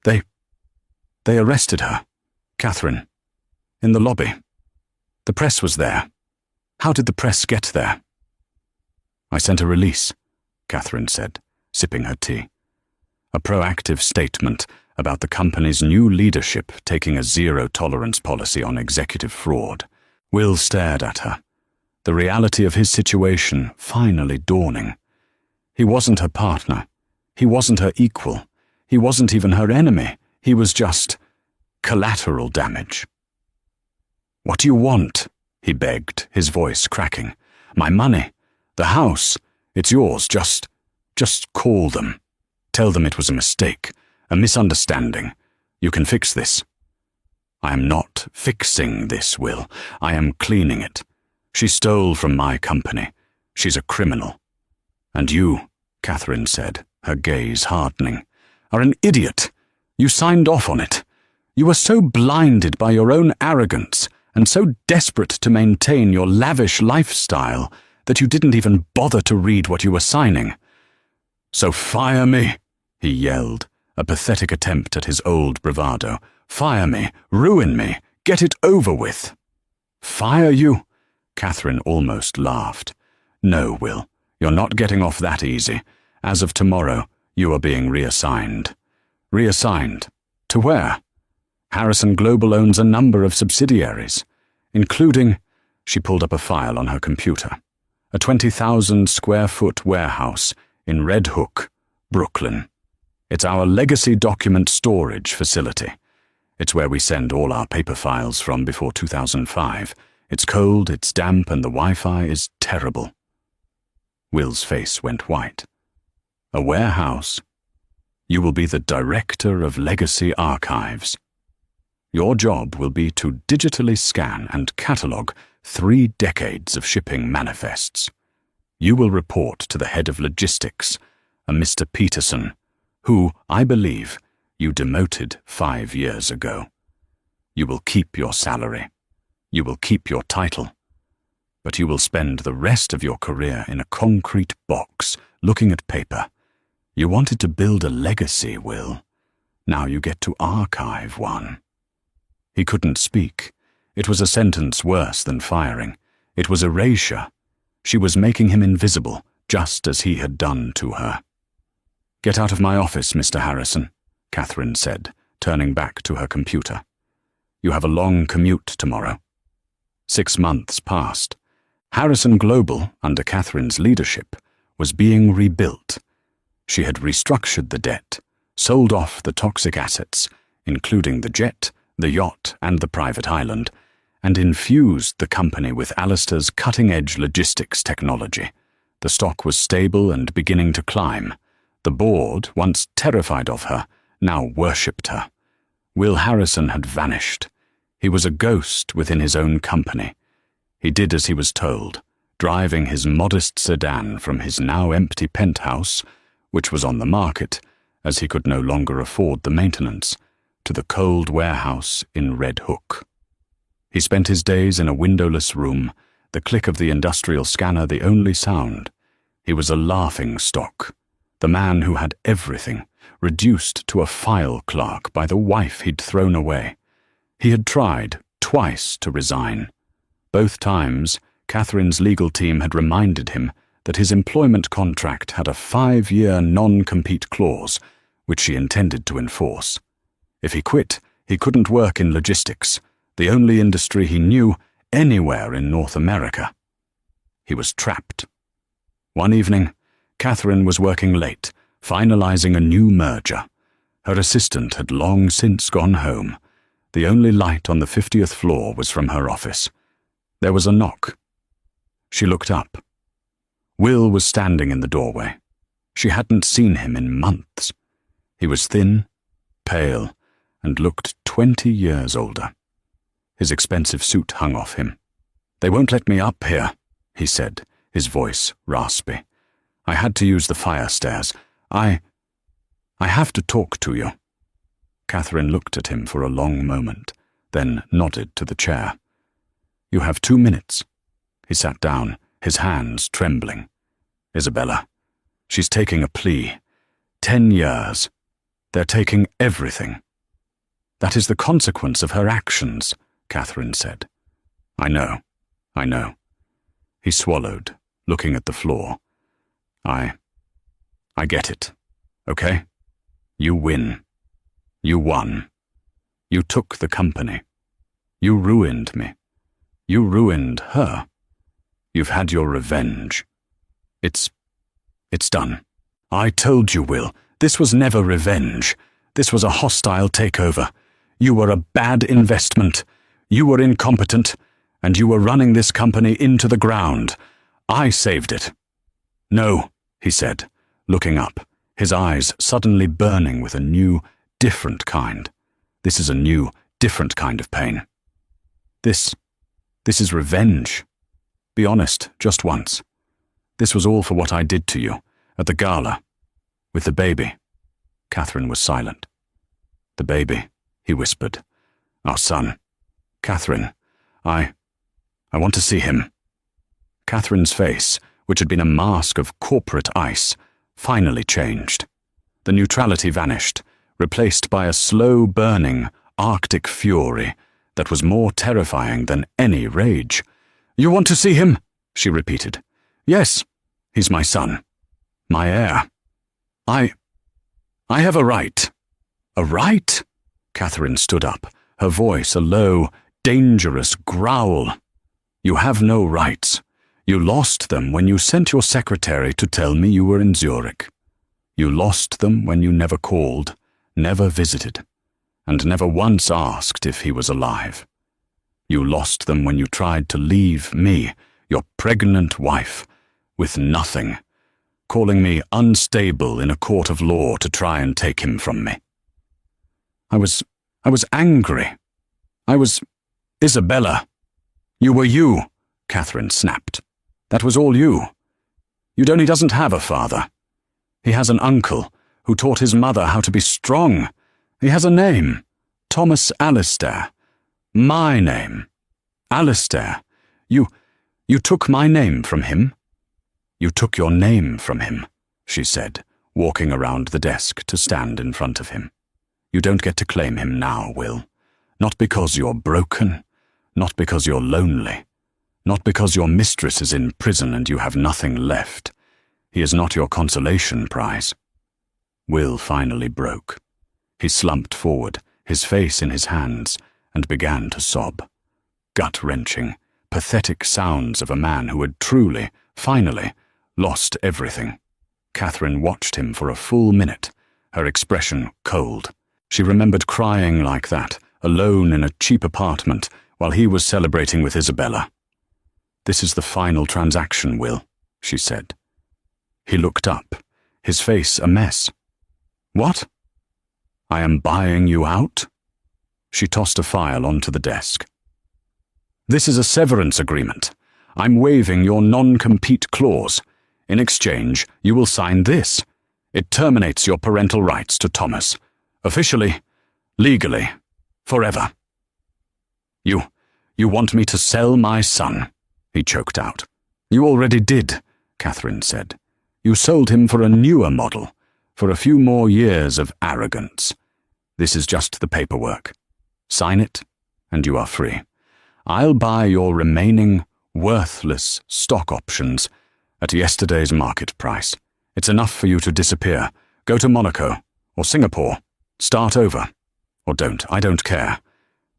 Speaker 1: They arrested her, Catherine, in the lobby. The press was there. How did the press get there? I sent a release, Catherine said, sipping her tea. A proactive statement about the company's new leadership taking a zero-tolerance policy on executive fraud. Will stared at her, the reality of his situation finally dawning. He wasn't her partner. He wasn't her equal. He wasn't even her enemy. He was just collateral damage. "What do you want?" he begged, his voice cracking. "My money. The house. It's yours. Just call them. Tell them it was a mistake, a misunderstanding. You can fix this." "I am not fixing this, Will. I am cleaning it. She stole from my company. She's a criminal. And you," Catherine said, her gaze hardening, "are an idiot. You signed off on it. You were so blinded by your own arrogance and so desperate to maintain your lavish lifestyle that you didn't even bother to read what you were signing. So fire me," he yelled, a pathetic attempt at his old bravado. "Fire me, ruin me, get it over with." "Fire you?" Catherine almost laughed. "No, Will, you're not getting off that easy. As of tomorrow, you are being reassigned." "Reassigned? To where?" "Harrison Global owns a number of subsidiaries, including," she pulled up a file on her computer, "a 20,000-square-foot warehouse in Red Hook, Brooklyn. It's our legacy document storage facility. It's where we send all our paper files from before 2005. It's cold, it's damp, and the Wi-Fi is terrible." Will's face went white. "A warehouse? You will be the director of legacy archives. Your job will be to digitally scan and catalogue 3 decades of shipping manifests. You will report to the head of logistics, a Mr. Peterson, who, I believe, you demoted 5 years ago. You will keep your salary. You will keep your title. But you will spend the rest of your career in a concrete box, looking at paper. You wanted to build a legacy, Will. Now you get to archive one." He couldn't speak. It was a sentence worse than firing. It was erasure. She was making him invisible, just as he had done to her. "Get out of my office, Mr. Harrison," Catherine said, turning back to her computer. "You have a long commute tomorrow." 6 months passed. Harrison Global, under Catherine's leadership, was being rebuilt. She had restructured the debt, sold off the toxic assets, including the jet, the yacht, and the private island, and infused the company with Alistair's cutting-edge logistics technology. The stock was stable and beginning to climb. The board, once terrified of her, now worshipped her. Will Harrison had vanished. He was a ghost within his own company. He did as he was told, driving his modest sedan from his now empty penthouse, which was on the market, as he could no longer afford the maintenance, to the cold warehouse in Red Hook. He spent his days in a windowless room, the click of the industrial scanner the only sound. He was a laughing stock, the man who had everything, reduced to a file clerk by the wife he'd thrown away. He had tried, twice, to resign. Both times, Catherine's legal team had reminded him that his employment contract had a 5-year non-compete clause, which she intended to enforce. If he quit, he couldn't work in logistics, the only industry he knew anywhere in North America. He was trapped. One evening, Catherine was working late, finalizing a new merger. Her assistant had long since gone home. The only light on the 50th floor was from her office. There was a knock. She looked up. Will was standing in the doorway. She hadn't seen him in months. He was thin, pale, and looked 20 years older. His expensive suit hung off him. "They won't let me up here," he said, his voice raspy. "I had to use the fire stairs. I have to talk to you." Catherine looked at him for a long moment, then nodded to the chair. "You have 2 minutes." He sat down, his hands trembling. "Isabella, she's taking a plea. 10 years. They're taking everything." "That is the consequence of her actions," Catherine said. I know. He swallowed, looking at the floor. I get it, okay? You win. You won. You took the company. You ruined me. You ruined her. You've had your revenge. It's It's done. I told you, Will, this was never revenge. This was a hostile takeover. You were a bad investment. You were incompetent, and you were running this company into the ground. I saved it. No, he said, looking up, his eyes suddenly burning with a new, different kind. This is a new, different kind of pain. This is revenge. Be honest, just once. This was all for what I did to you, at the gala, with the baby. Catherine was silent. The baby, he whispered. Our son. Catherine, I want to see him. Catherine's face, which had been a mask of corporate ice, finally changed. The neutrality vanished, replaced by a slow-burning, Arctic fury that was more terrifying than any rage. You want to see him? She repeated. Yes, he's my son. My heir. I have a right. A right? Catherine stood up, her voice a low, dangerous growl. You have no rights. You lost them when you sent your secretary to tell me you were in Zurich. You lost them when you never called, never visited, and never once asked if he was alive. You lost them when you tried to leave me, your pregnant wife, with nothing, calling me unstable in a court of law to try and take him from me. I was angry. Isabella. You were you, Catherine snapped. That was all you. He doesn't have a father. He has an uncle who taught his mother how to be strong. He has a name, Thomas Alistair. My name. Alistair. You took my name from him? You took your name from him, she said, walking around the desk to stand in front of him. You don't get to claim him now, Will. Not because you're broken, not because you're lonely, not because your mistress is in prison and you have nothing left. He is not your consolation prize. Will finally broke. He slumped forward, his face in his hands, and began to sob. Gut-wrenching, pathetic sounds of a man who had truly, finally, lost everything. Catherine watched him for a full minute, her expression cold. She remembered crying like that, alone in a cheap apartment, while he was celebrating with Isabella. This is the final transaction, Will, she said. He looked up, his face a mess. What? I am buying you out? She tossed a file onto the desk. This is a severance agreement. I'm waiving your non-compete clause. In exchange, you will sign this. It terminates your parental rights to Thomas. Officially, legally, forever. You want me to sell my son? He choked out. You already did, Catherine said. You sold him for a newer model, for a few more years of arrogance. This is just the paperwork. Sign it, and you are free. I'll buy your remaining, worthless stock options at yesterday's market price. It's enough for you to disappear. Go to Monaco, or Singapore. Start over. Or don't, I don't care.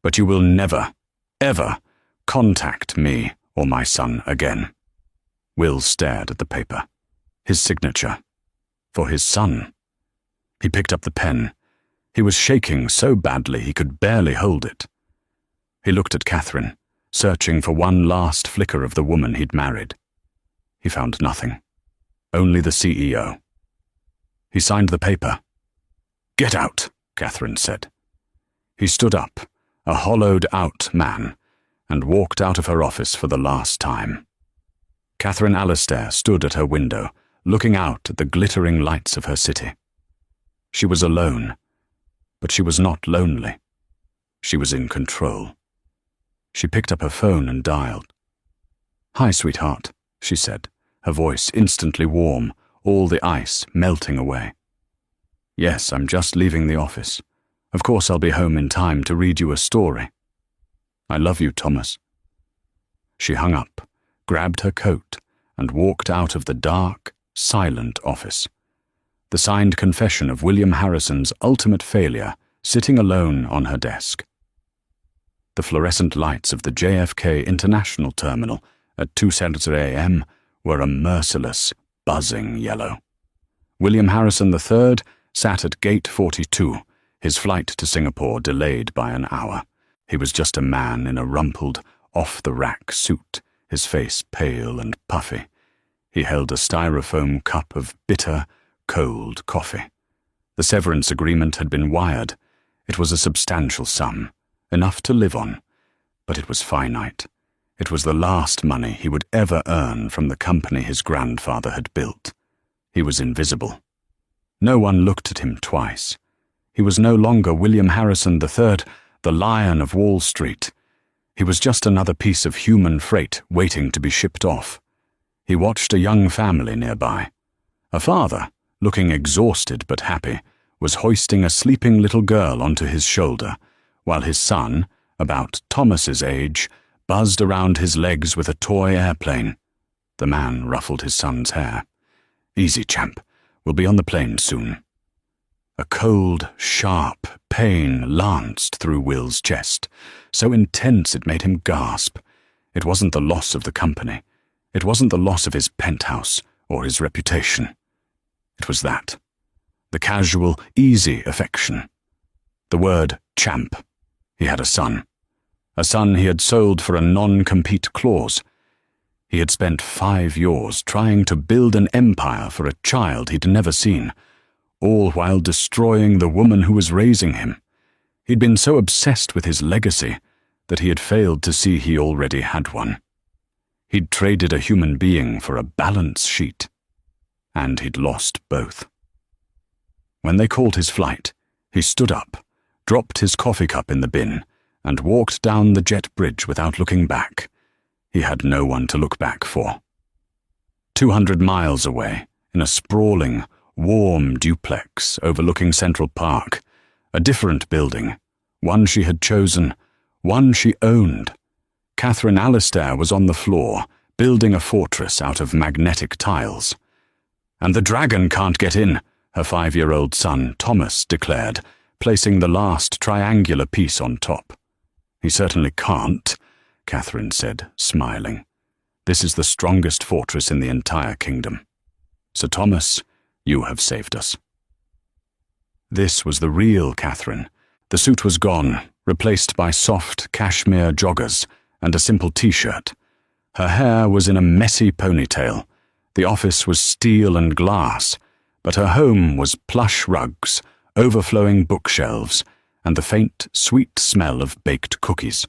Speaker 1: But you will never, ever contact me or my son again. Will stared at the paper. His signature. For his son. He picked up the pen. He was shaking so badly he could barely hold it. He looked at Catherine, searching for one last flicker of the woman he'd married. He found nothing. Only the CEO. He signed the paper. Get out, Catherine said. He stood up, a hollowed-out man, and walked out of her office for the last time. Catherine Alistair stood at her window, looking out at the glittering lights of her city. She was alone, but she was not lonely. She was in control. She picked up her phone and dialed. Hi, sweetheart, she said, her voice instantly warm, all the ice melting away. Yes, I'm just leaving the office. Of course I'll be home in time to read you a story. I love you, Thomas. She hung up, grabbed her coat, and walked out of the dark, silent office. The signed confession of William Harrison's ultimate failure sitting alone on her desk. The fluorescent lights of the JFK International Terminal at 2:30 a.m. were a merciless, buzzing yellow. William Harrison III sat at gate 42, his flight to Singapore delayed by an hour. He was just a man in a rumpled, off-the-rack suit, his face pale and puffy. He held a styrofoam cup of bitter, cold coffee. The severance agreement had been wired. It was a substantial sum, enough to live on, but it was finite. It was the last money he would ever earn from the company his grandfather had built. He was invisible. No one looked at him twice. He was no longer William Harrison III, the Lion of Wall Street. He was just another piece of human freight waiting to be shipped off. He watched a young family nearby. A father, looking exhausted but happy, was hoisting a sleeping little girl onto his shoulder, while his son, about Thomas's age, buzzed around his legs with a toy airplane. The man ruffled his son's hair. "Easy, champ. We'll be on the plane soon." A cold, sharp pain lanced through Will's chest, so intense it made him gasp. It wasn't the loss of the company. It wasn't the loss of his penthouse or his reputation. It was that. The casual, easy affection. The word champ. He had a son. A son he had sold for a non-compete clause. He had spent 5 years trying to build an empire for a child he'd never seen, all while destroying the woman who was raising him. He'd been so obsessed with his legacy that he had failed to see he already had one. He'd traded a human being for a balance sheet, and he'd lost both. When they called his flight, he stood up, dropped his coffee cup in the bin, and walked down the jet bridge without looking back. He had no one to look back for. 200 miles away, in a sprawling, warm duplex overlooking Central Park, a different building, one she had chosen, one she owned. Catherine Alistair was on the floor, building a fortress out of magnetic tiles. "And the dragon can't get in," her 5-year-old son Thomas declared, placing the last triangular piece on top. "He certainly can't," Catherine said, smiling. "This is the strongest fortress in the entire kingdom. Sir Thomas, you have saved us." This was the real Catherine. The suit was gone, replaced by soft cashmere joggers and a simple t-shirt. Her hair was in a messy ponytail. The office was steel and glass, but her home was plush rugs, overflowing bookshelves, and the faint, sweet smell of baked cookies.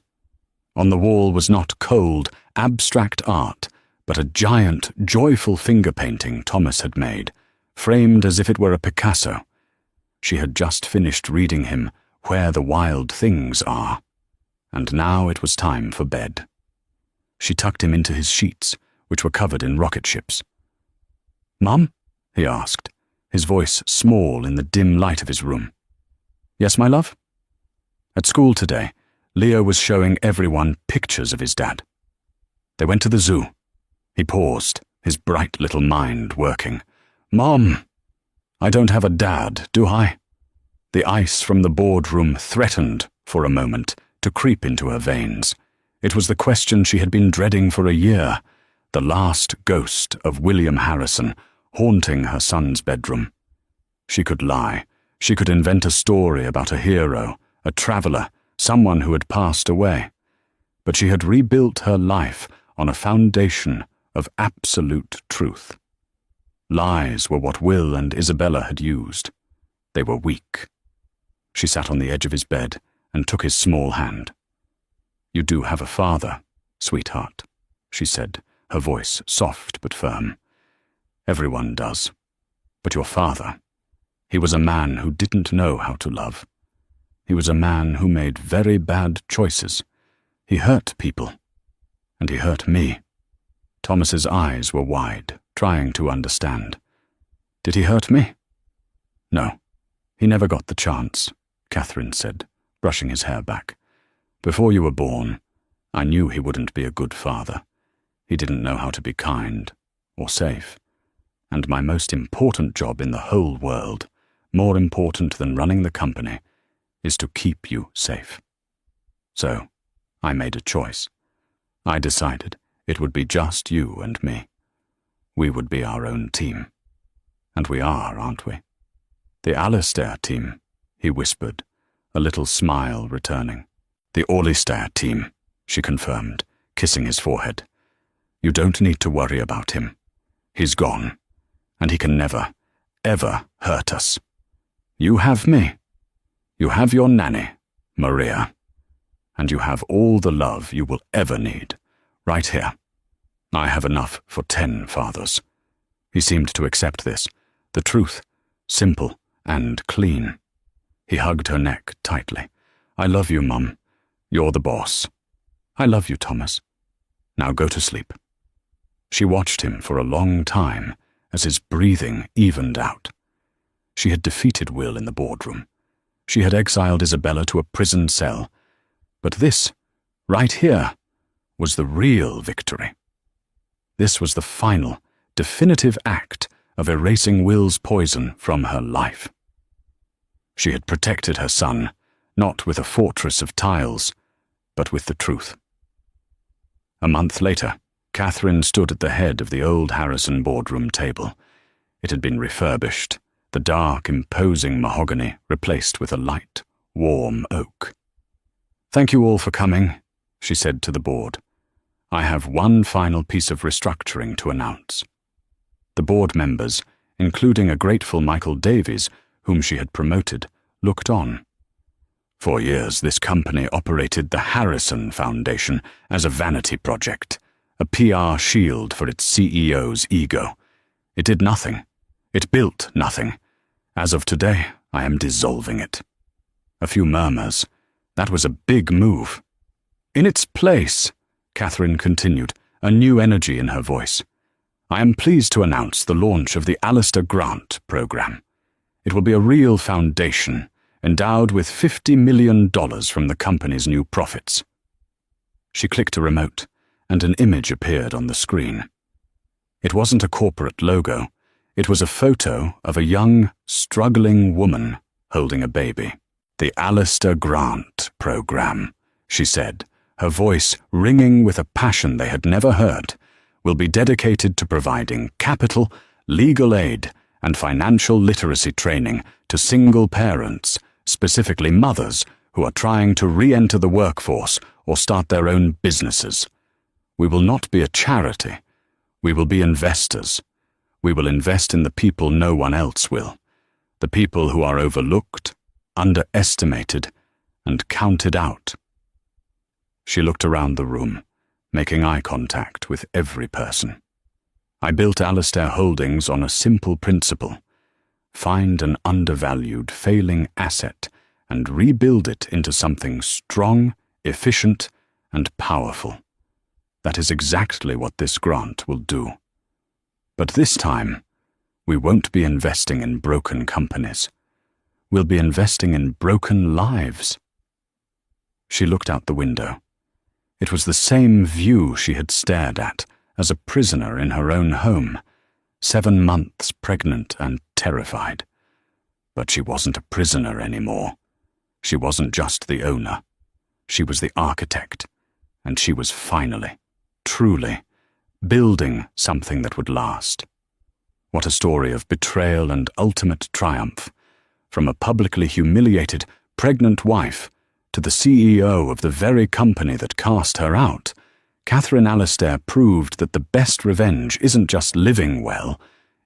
Speaker 1: On the wall was not cold, abstract art, but a giant, joyful finger painting Thomas had made, framed as if it were a Picasso. She had just finished reading him Where the Wild Things Are, and now it was time for bed. She tucked him into his sheets, which were covered in rocket ships. "Mum?" he asked, his voice small in the dim light of his room. "Yes, my love?" At school today, Leo was showing everyone pictures of his dad. They went to the zoo. He paused, his bright little mind working. "Mom, I don't have a dad, do I?" The ice from the boardroom threatened, for a moment, to creep into her veins. It was the question she had been dreading for a year, the last ghost of William Harrison haunting her son's bedroom. She could lie. She could invent a story about a hero, a traveler, someone who had passed away. But she had rebuilt her life on a foundation of absolute truth. Lies were what Will and Isabella had used. They were weak. She sat on the edge of his bed and took his small hand. "You do have a father, sweetheart," she said, her voice soft but firm. "Everyone does. But your father, he was a man who didn't know how to love. He was a man who made very bad choices. He hurt people. And he hurt me." Thomas's eyes were wide, trying to understand. "Did he hurt me?" "No, he never got the chance," Catherine said, brushing his hair back. "Before you were born, I knew he wouldn't be a good father. He didn't know how to be kind or safe. And my most important job in the whole world, more important than running the company, is to keep you safe. So, I made a choice. I decided it would be just you and me. We would be our own team. And we are, aren't we? The Alistair team, he whispered, a little smile returning. The Orlistair team, she confirmed, kissing his forehead. You don't need to worry about him. He's gone, and he can never, ever hurt us. You have me. You have your nanny, Maria. And you have all the love you will ever need, right here. I have enough for 10 fathers. He seemed to accept this, the truth, simple and clean. He hugged her neck tightly. I love you, Mum. You're the boss. I love you, Thomas. Now go to sleep. She watched him for a long time as his breathing evened out. She had defeated Will in the boardroom. She had exiled Isabella to a prison cell. But this, right here, was the real victory. This was the final, definitive act of erasing Will's poison from her life. She had protected her son, not with a fortress of tiles, but with the truth. A month later, Catherine stood at the head of the old Harrison boardroom table. It had been refurbished, the dark, imposing mahogany replaced with a light, warm oak. Thank you all for coming, she said to the board. I have one final piece of restructuring to announce. The board members, including a grateful Michael Davies, whom she had promoted, looked on. For years, this company operated the Harrison Foundation as a vanity project, a PR shield for its CEO's ego. It did nothing. It built nothing. As of today, I am dissolving it. A few murmurs. That was a big move. In its place, Catherine continued, a new energy in her voice. I am pleased to announce the launch of the Alistair Grant program. It will be a real foundation, endowed with $50 million from the company's new profits. She clicked a remote, and an image appeared on the screen. It wasn't a corporate logo. It was a photo of a young, struggling woman holding a baby. The Alistair Grant program, she said, her voice ringing with a passion they had never heard, will be dedicated to providing capital, legal aid, and financial literacy training to single parents, specifically mothers, who are trying to re-enter the workforce or start their own businesses. We will not be a charity. We will be investors. We will invest in the people no one else will, the people who are overlooked, underestimated, and counted out. She looked around the room, making eye contact with every person. I built Alistair Holdings on a simple principle. Find an undervalued, failing asset and rebuild it into something strong, efficient, and powerful. That is exactly what this grant will do. But this time, we won't be investing in broken companies. We'll be investing in broken lives. She looked out the window. It was the same view she had stared at as a prisoner in her own home, 7 months pregnant and terrified. But she wasn't a prisoner anymore. She wasn't just the owner. She was the architect, and she was finally, truly, building something that would last. What a story of betrayal and ultimate triumph. From a publicly humiliated, pregnant wife to the CEO of the very company that cast her out, Catherine Alistair proved that the best revenge isn't just living well,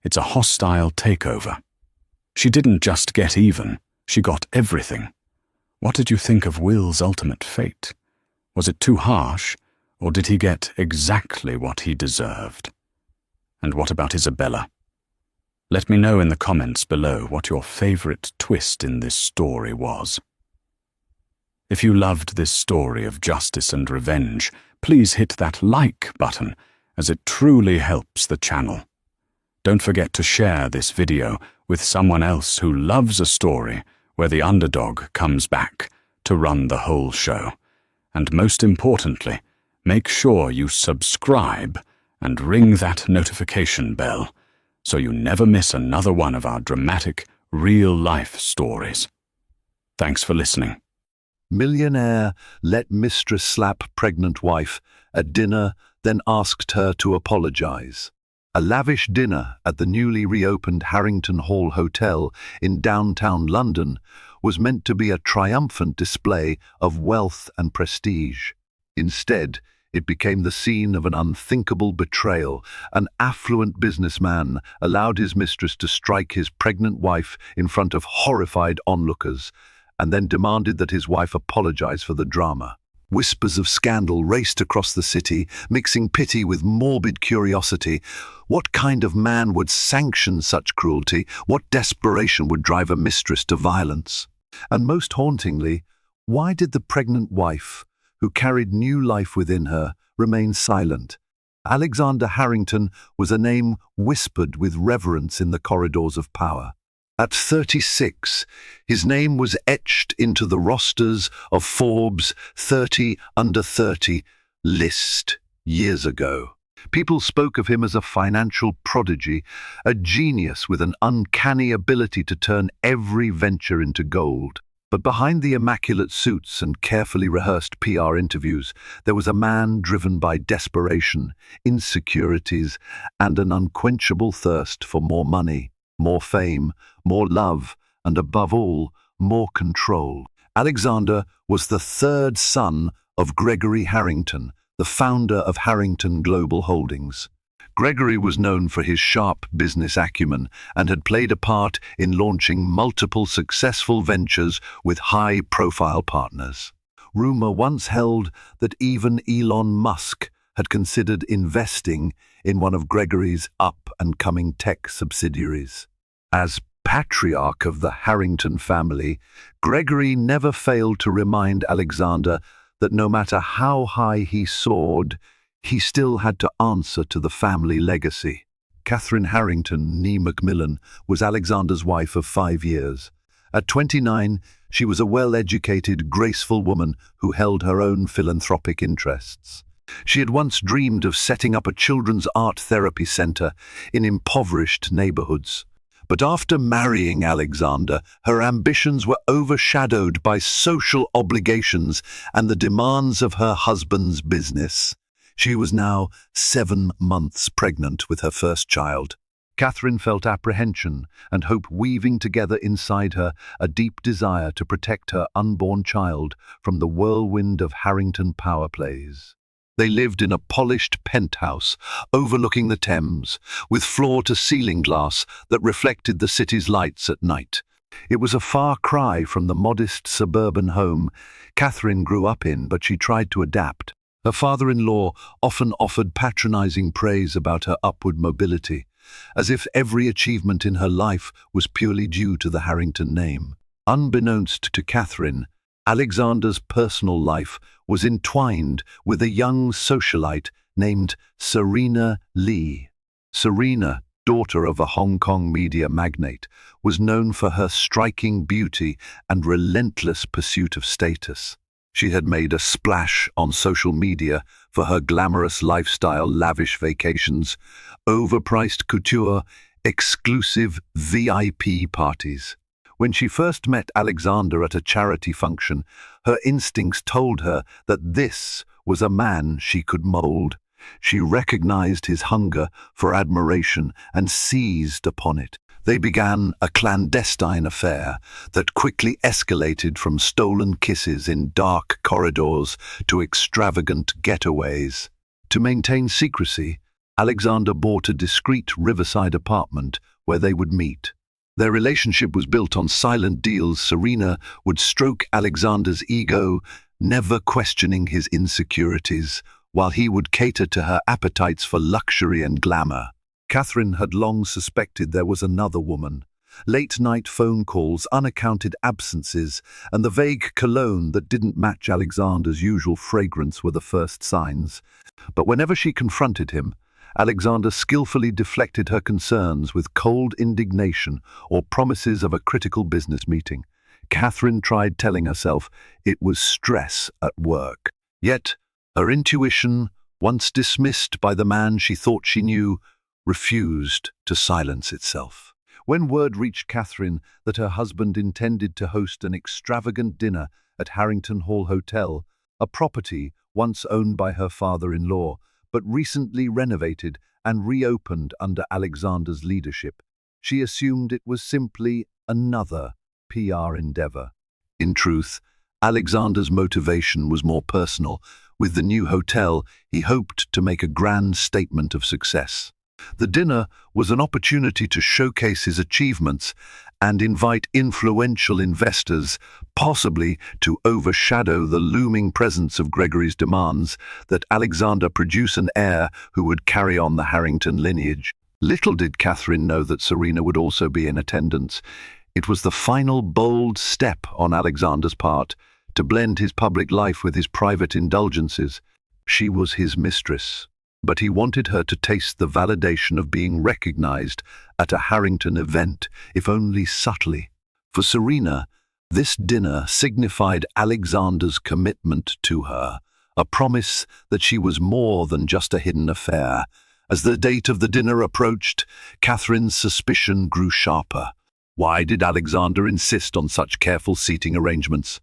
Speaker 1: it's a hostile takeover. She didn't just get even, she got everything. What did you think of Will's ultimate fate? Was it too harsh, or did he get exactly what he deserved? And what about Isabella? Let me know in the comments below what your favorite twist in this story was. If you loved this story of justice and revenge, please hit that like button, as it truly helps the channel. Don't forget to share this video with someone else who loves a story where the underdog comes back to run the whole show. And most importantly, make sure you subscribe and ring that notification bell so you never miss another one of our dramatic, real-life stories. Thanks for listening.
Speaker 2: Millionaire let mistress slap pregnant wife at dinner, then asked her to apologize. A lavish dinner at the newly reopened Harrington Hall Hotel in downtown London was meant to be a triumphant display of wealth and prestige. Instead, it became the scene of an unthinkable betrayal. An affluent businessman allowed his mistress to strike his pregnant wife in front of horrified onlookers, and then demanded that his wife apologize for the drama. Whispers of scandal raced across the city, mixing pity with morbid curiosity. What kind of man would sanction such cruelty? What desperation would drive a mistress to violence? And most hauntingly, why did the pregnant wife, who carried new life within her, remain silent? Alexander Harrington was a name whispered with reverence in the corridors of power. At 36, his name was etched into the rosters of Forbes' 30 Under 30 list years ago. People spoke of him as a financial prodigy, a genius with an uncanny ability to turn every venture into gold. But behind the immaculate suits and carefully rehearsed PR interviews, there was a man driven by desperation, insecurities, and an unquenchable thirst for more money, more fame, more love, and above all, more control. Alexander was the third son of Gregory Harrington, the founder of Harrington Global Holdings. Gregory was known for his sharp business acumen and had played a part in launching multiple successful ventures with high-profile partners. Rumor once held that even Elon Musk had considered investing in one of Gregory's up-and-coming tech subsidiaries. As patriarch of the Harrington family, Gregory never failed to remind Alexander that no matter how high he soared, he still had to answer to the family legacy. Catherine Harrington, née Macmillan, was Alexander's wife of 5 years. At 29, she was a well-educated, graceful woman who held her own philanthropic interests. She had once dreamed of setting up a children's art therapy center in impoverished neighborhoods. But after marrying Alexander, her ambitions were overshadowed by social obligations and the demands of her husband's business. She was now 7 months pregnant with her first child. Catherine felt apprehension and hope weaving together inside her a deep desire to protect her unborn child from the whirlwind of Harrington power plays. They lived in a polished penthouse overlooking the Thames, with floor-to-ceiling glass that reflected the city's lights at night. It was a far cry from the modest suburban home Catherine grew up in, but she tried to adapt. Her father-in-law often offered patronizing praise about her upward mobility, as if every achievement in her life was purely due to the Harrington name. Unbeknownst to Catherine, Alexander's personal life was entwined with a young socialite named Serena Lee. Serena, daughter of a Hong Kong media magnate, was known for her striking beauty and relentless pursuit of status. She had made a splash on social media for her glamorous lifestyle, lavish vacations, overpriced couture, exclusive VIP parties. When she first met Alexander at a charity function, her instincts told her that this was a man she could mold. She recognized his hunger for admiration and seized upon it. They began a clandestine affair that quickly escalated from stolen kisses in dark corridors to extravagant getaways. To maintain secrecy, Alexander bought a discreet riverside apartment where they would meet. Their relationship was built on silent deals. Serena would stroke Alexander's ego, never questioning his insecurities, while he would cater to her appetites for luxury and glamour. Catherine had long suspected there was another woman. Late-night phone calls, unaccounted absences, and the vague cologne that didn't match Alexander's usual fragrance were the first signs. But whenever she confronted him, Alexander skillfully deflected her concerns with cold indignation or promises of a critical business meeting. Catherine tried telling herself it was stress at work. Yet, her intuition, once dismissed by the man she thought she knew, refused to silence itself. When word reached Catherine that her husband intended to host an extravagant dinner at Harrington Hall Hotel, a property once owned by her father-in-law, but recently renovated and reopened under Alexander's leadership, she assumed it was simply another PR endeavor. In truth, Alexander's motivation was more personal. With the new hotel, he hoped to make a grand statement of success. The dinner was an opportunity to showcase his achievements and invite influential investors, possibly to overshadow the looming presence of Gregory's demands that Alexander produce an heir who would carry on the Harrington lineage. Little did Catherine know that Serena would also be in attendance. It was the final bold step on Alexander's part to blend his public life with his private indulgences. She was his mistress, but he wanted her to taste the validation of being recognized at a Harrington event, if only subtly. For Serena, this dinner signified Alexander's commitment to her, a promise that she was more than just a hidden affair. As the date of the dinner approached, Catherine's suspicion grew sharper. Why did Alexander insist on such careful seating arrangements?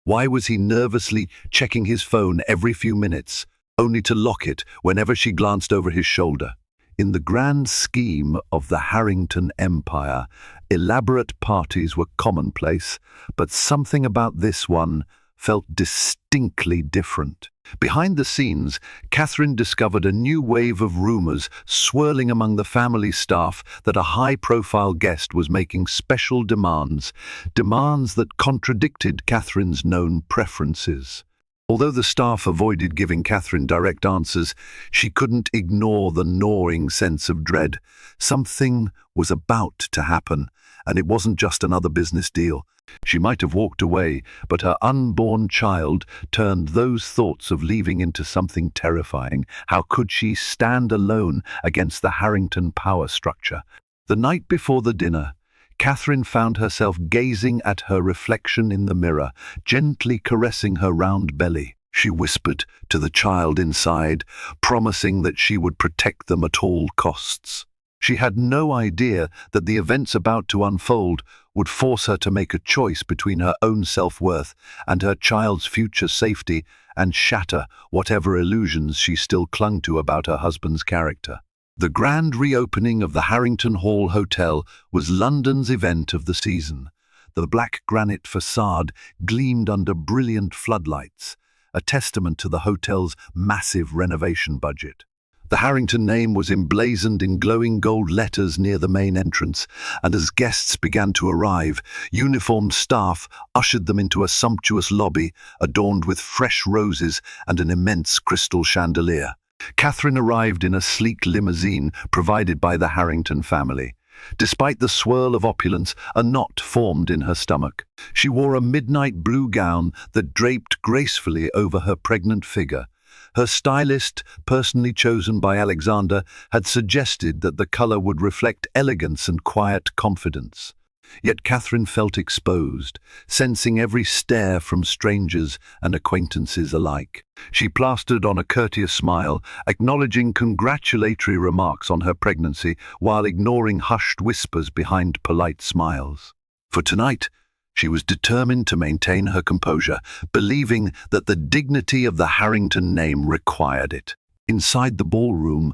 Speaker 2: Why was he nervously checking his phone every few minutes, only to lock it whenever she glanced over his shoulder? In the grand scheme of the Harrington Empire, elaborate parties were commonplace, but something about this one felt distinctly different. Behind the scenes, Catherine discovered a new wave of rumors swirling among the family staff that a high-profile guest was making special demands that contradicted Catherine's known preferences. Although the staff avoided giving Catherine direct answers, she couldn't ignore the gnawing sense of dread. Something was about to happen, and it wasn't just another business deal. She might have walked away, but her unborn child turned those thoughts of leaving into something terrifying. How could she stand alone against the Harrington power structure? The night before the dinner, Catherine found herself gazing at her reflection in the mirror, gently caressing her round belly. She whispered to the child inside, promising that she would protect them at all costs. She had no idea that the events about to unfold would force her to make a choice between her own self-worth and her child's future safety and shatter whatever illusions she still clung to about her husband's character. The grand reopening of the Harrington Hall Hotel was London's event of the season. The black granite facade gleamed under brilliant floodlights, a testament to the hotel's massive renovation budget. The Harrington name was emblazoned in glowing gold letters near the main entrance, and as guests began to arrive, uniformed staff ushered them into a sumptuous lobby adorned with fresh roses and an immense crystal chandelier. Catherine arrived in a sleek limousine provided by the Harrington family. Despite the swirl of opulence, a knot formed in her stomach. She wore a midnight blue gown that draped gracefully over her pregnant figure. Her stylist, personally chosen by Alexander, had suggested that the color would reflect elegance and quiet confidence. Yet Catherine felt exposed, sensing every stare from strangers and acquaintances alike. She plastered on a courteous smile, acknowledging congratulatory remarks on her pregnancy while ignoring hushed whispers behind polite smiles. For tonight, she was determined to maintain her composure, believing that the dignity of the Harrington name required it. Inside the ballroom,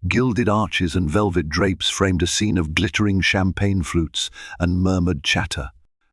Speaker 2: gilded arches and velvet drapes framed a scene of glittering champagne flutes and murmured chatter.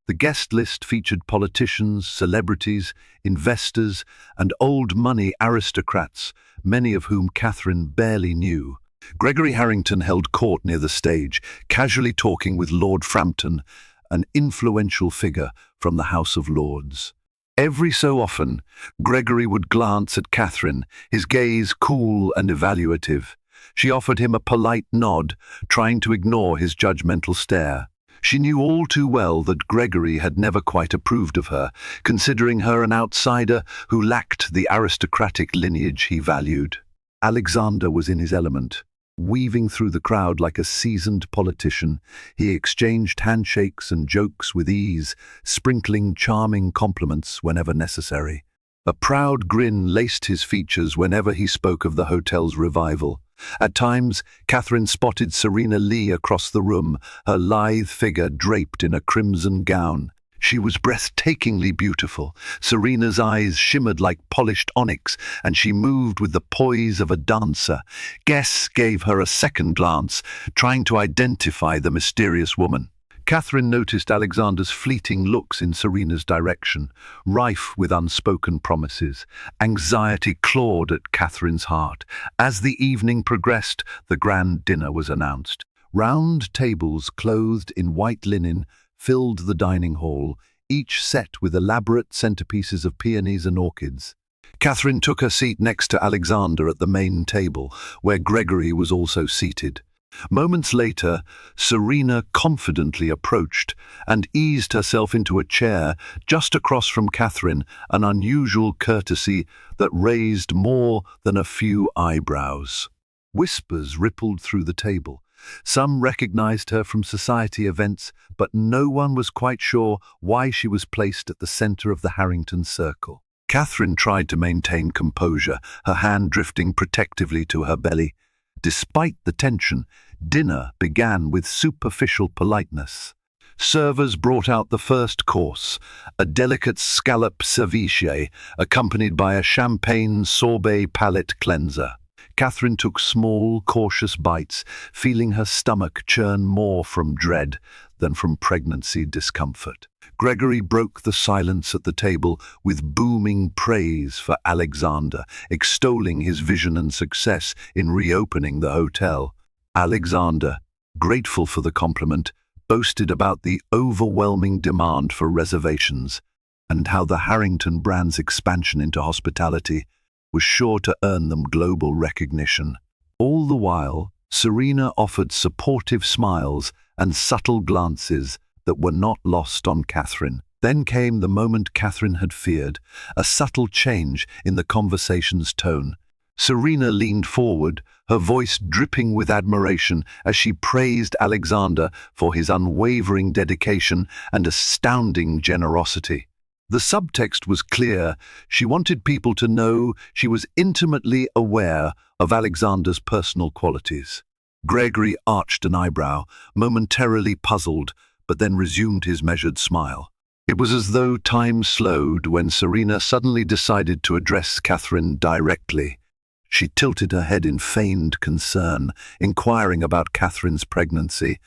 Speaker 2: The guest list featured politicians, celebrities, investors, and old-money aristocrats, many of whom Catherine barely knew. Gregory Harrington held court near the stage, casually talking with Lord Frampton, an influential figure from the House of Lords. Every so often, Gregory would glance at Catherine, his gaze cool and evaluative. She offered him a polite nod, trying to ignore his judgmental stare. She knew all too well that Gregory had never quite approved of her, considering her an outsider who lacked the aristocratic lineage he valued. Alexander was in his element. Weaving through the crowd like a seasoned politician, he exchanged handshakes and jokes with ease, sprinkling charming compliments whenever necessary. A proud grin laced his features whenever he spoke of the hotel's revival. At times, Catherine spotted Serena Lee across the room, her lithe figure draped in a crimson gown. She was breathtakingly beautiful. Serena's eyes shimmered like polished onyx, and she moved with the poise of a dancer. Guests gave her a second glance, trying to identify the mysterious woman. Catherine noticed Alexander's fleeting looks in Serena's direction, rife with unspoken promises. Anxiety clawed at Catherine's heart. As the evening progressed, the grand dinner was announced. Round tables clothed in white linen filled the dining hall, each set with elaborate centerpieces of peonies and orchids. Catherine took her seat next to Alexander at the main table, where Gregory was also seated. Moments later, Serena confidently approached and eased herself into a chair just across from Catherine, an unusual courtesy that raised more than a few eyebrows. Whispers rippled through the table. Some recognized her from society events, but no one was quite sure why she was placed at the center of the Harrington circle. Catherine tried to maintain composure, her hand drifting protectively to her belly. Despite the tension, dinner began with superficial politeness. Servers brought out the first course, a delicate scallop ceviche, accompanied by a champagne sorbet palate cleanser. Catherine took small, cautious bites, feeling her stomach churn more from dread than from pregnancy discomfort. Gregory broke the silence at the table with booming praise for Alexander, extolling his vision and success in reopening the hotel. Alexander, grateful for the compliment, boasted about the overwhelming demand for reservations and how the Harrington brand's expansion into hospitality was sure to earn them global recognition. All the while, Serena offered supportive smiles and subtle glances that were not lost on Catherine. Then came the moment Catherine had feared, a subtle change in the conversation's tone. Serena leaned forward, her voice dripping with admiration as she praised Alexander for his unwavering dedication and astounding generosity. The subtext was clear. She wanted people to know she was intimately aware of Alexander's personal qualities. Gregory arched an eyebrow, momentarily puzzled, but then resumed his measured smile. It was as though time slowed when Serena suddenly decided to address Catherine directly. She tilted her head in feigned concern, inquiring about Catherine's pregnancy.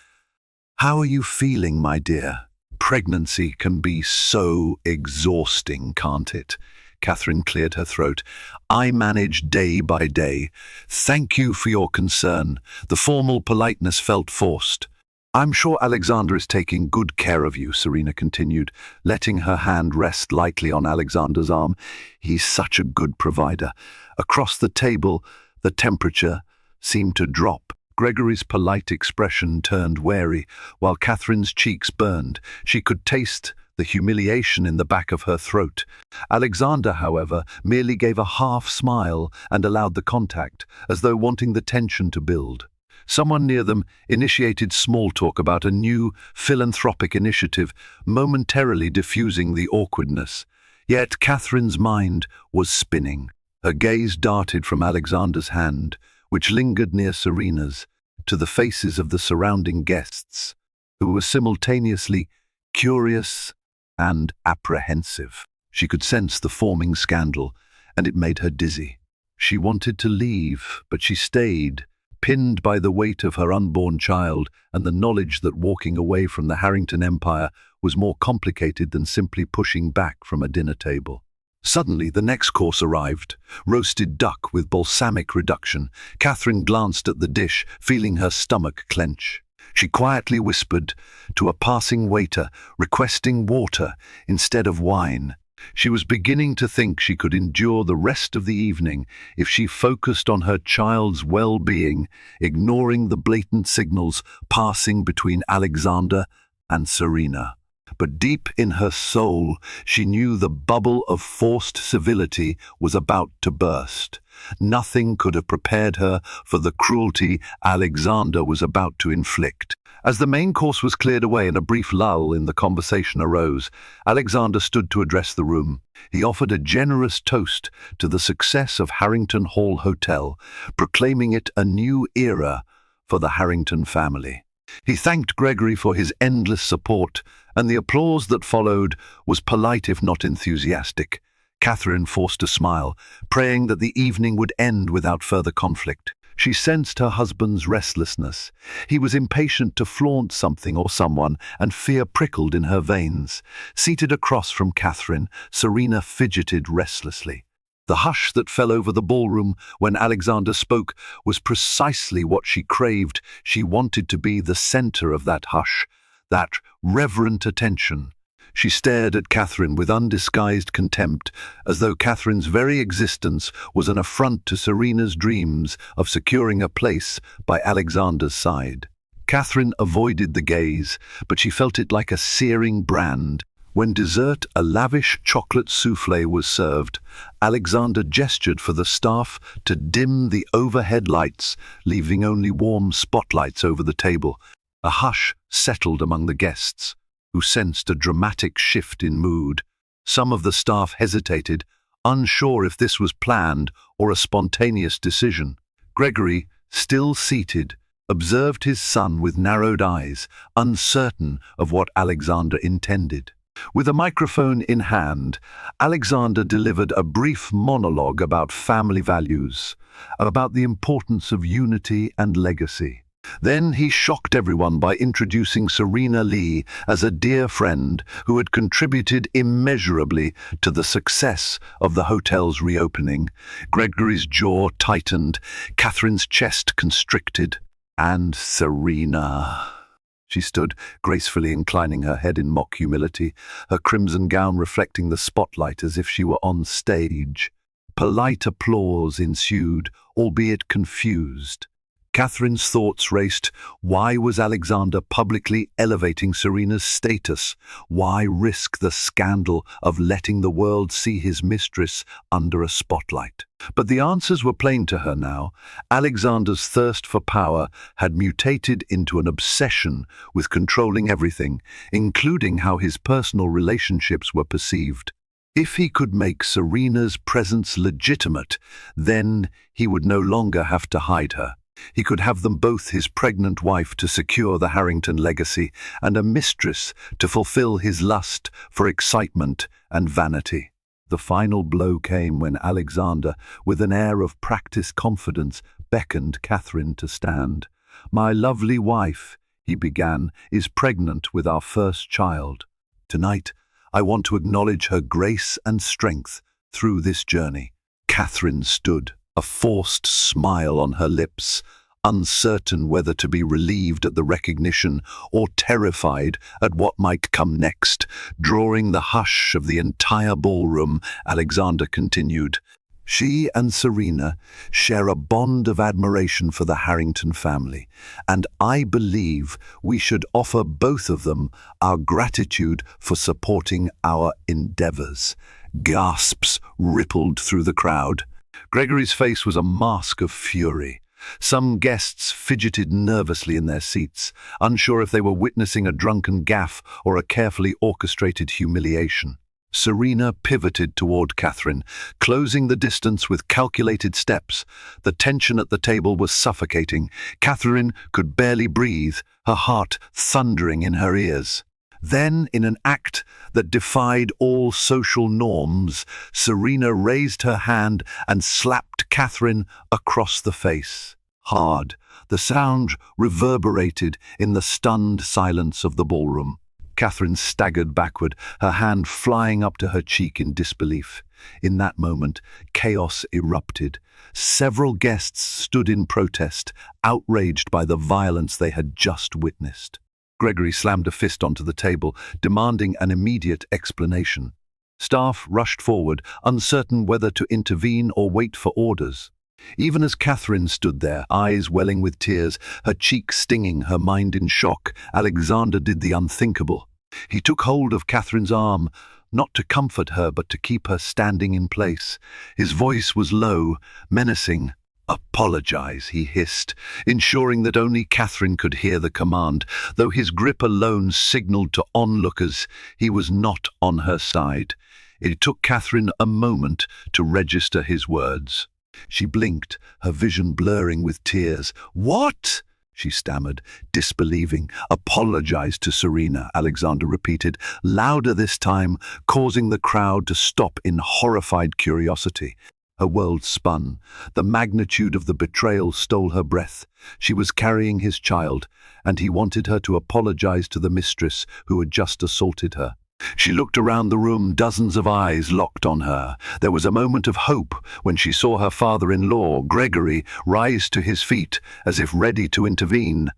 Speaker 2: "How are you feeling, my dear? Pregnancy can be so exhausting, can't it?" Catherine cleared her throat. "I manage day by day. Thank you for your concern." The formal politeness felt forced. "I'm sure Alexander is taking good care of you," Serena continued, letting her hand rest lightly on Alexander's arm. "He's such a good provider." Across the table, the temperature seemed to drop. Gregory's polite expression turned wary, while Catherine's cheeks burned. She could taste the humiliation in the back of her throat. Alexander, however, merely gave a half smile and allowed the contact, as though wanting the tension to build. Someone near them initiated small talk about a new philanthropic initiative, momentarily diffusing the awkwardness. Yet Catherine's mind was spinning. Her gaze darted from Alexander's hand, which lingered near Serena's, to the faces of the surrounding guests, who were simultaneously curious and apprehensive. She could sense the forming scandal, and it made her dizzy. She wanted to leave, but she stayed, pinned by the weight of her unborn child and the knowledge that walking away from the Harrington empire was more complicated than simply pushing back from a dinner table. Suddenly, the next course arrived, roasted duck with balsamic reduction. Catherine glanced at the dish, feeling her stomach clench. She quietly whispered to a passing waiter, requesting water instead of wine. She was beginning to think she could endure the rest of the evening if she focused on her child's well-being, ignoring the blatant signals passing between Alexander and Serena. But deep in her soul, she knew the bubble of forced civility was about to burst. Nothing could have prepared her for the cruelty Alexander was about to inflict. As the main course was cleared away and a brief lull in the conversation arose, Alexander stood to address the room. He offered a generous toast to the success of Harrington Hall Hotel, proclaiming it a new era for the Harrington family. He thanked Gregory for his endless support, and the applause that followed was polite if not enthusiastic. Catherine forced a smile, praying that the evening would end without further conflict. She sensed her husband's restlessness. He was impatient to flaunt something or someone, and fear prickled in her veins. Seated across from Catherine, Serena fidgeted restlessly. The hush that fell over the ballroom when Alexander spoke was precisely what she craved. She wanted to be the center of that hush, that reverent attention. She stared at Catherine with undisguised contempt, as though Catherine's very existence was an affront to Serena's dreams of securing a place by Alexander's side. Catherine avoided the gaze, but she felt it like a searing brand. When dessert, a lavish chocolate soufflé, was served, Alexander gestured for the staff to dim the overhead lights, leaving only warm spotlights over the table. A hush settled among the guests, who sensed a dramatic shift in mood. Some of the staff hesitated, unsure if this was planned or a spontaneous decision. Gregory, still seated, observed his son with narrowed eyes, uncertain of what Alexander intended. With a microphone in hand, Alexander delivered a brief monologue about family values, about the importance of unity and legacy. Then he shocked everyone by introducing Serena Lee as a dear friend who had contributed immeasurably to the success of the hotel's reopening. Gregory's jaw tightened, Catherine's chest constricted. And Serena. She stood, gracefully inclining her head in mock humility, her crimson gown reflecting the spotlight as if she were on stage. Polite applause ensued, albeit confused. Catherine's thoughts raced. Why was Alexander publicly elevating Serena's status? Why risk the scandal of letting the world see his mistress under a spotlight? But the answers were plain to her now. Alexander's thirst for power had mutated into an obsession with controlling everything, including how his personal relationships were perceived. If he could make Serena's presence legitimate, then he would no longer have to hide her. He could have them both, his pregnant wife to secure the Harrington legacy, and a mistress to fulfill his lust for excitement and vanity. The final blow came when Alexander, with an air of practiced confidence, beckoned Catherine to stand. "My lovely wife," he began, "is pregnant with our first child. Tonight, I want to acknowledge her grace and strength through this journey." Catherine stood, a forced smile on her lips, uncertain whether to be relieved at the recognition or terrified at what might come next. Drawing the hush of the entire ballroom, Alexander continued, "She and Serena share a bond of admiration for the Harrington family, and I believe we should offer both of them our gratitude for supporting our endeavors." Gasps rippled through the crowd. Gregory's face was a mask of fury. Some guests fidgeted nervously in their seats, unsure if they were witnessing a drunken gaffe or a carefully orchestrated humiliation. Serena pivoted toward Catherine, closing the distance with calculated steps. The tension at the table was suffocating. Catherine could barely breathe, her heart thundering in her ears. Then, in an act that defied all social norms, Serena raised her hand and slapped Catherine across the face. Hard, the sound reverberated in the stunned silence of the ballroom. Catherine staggered backward, her hand flying up to her cheek in disbelief. In that moment, chaos erupted. Several guests stood in protest, outraged by the violence they had just witnessed. Gregory slammed a fist onto the table, demanding an immediate explanation. Staff rushed forward, uncertain whether to intervene or wait for orders. Even as Catherine stood there, eyes welling with tears, her cheek stinging, her mind in shock, Alexander did the unthinkable. He took hold of Catherine's arm, not to comfort her but to keep her standing in place. His voice was low, menacing. "Apologize," he hissed, ensuring that only Catherine could hear the command. Though his grip alone signaled to onlookers he was not on her side. It took Catherine a moment to register his words. She blinked, her vision blurring with tears. "What?" she stammered, disbelieving. "Apologize to Serena," Alexander repeated, louder this time, causing the crowd to stop in horrified curiosity. Her world spun. The magnitude of the betrayal stole her breath. She was carrying his child, and he wanted her to apologize to the mistress who had just assaulted her. She looked around the room, dozens of eyes locked on her. There was a moment of hope when she saw her father-in-law, Gregory, rise to his feet, as if ready to intervene.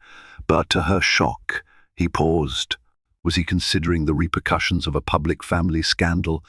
Speaker 2: But to her shock, he paused. Was he considering the repercussions of a public family scandal?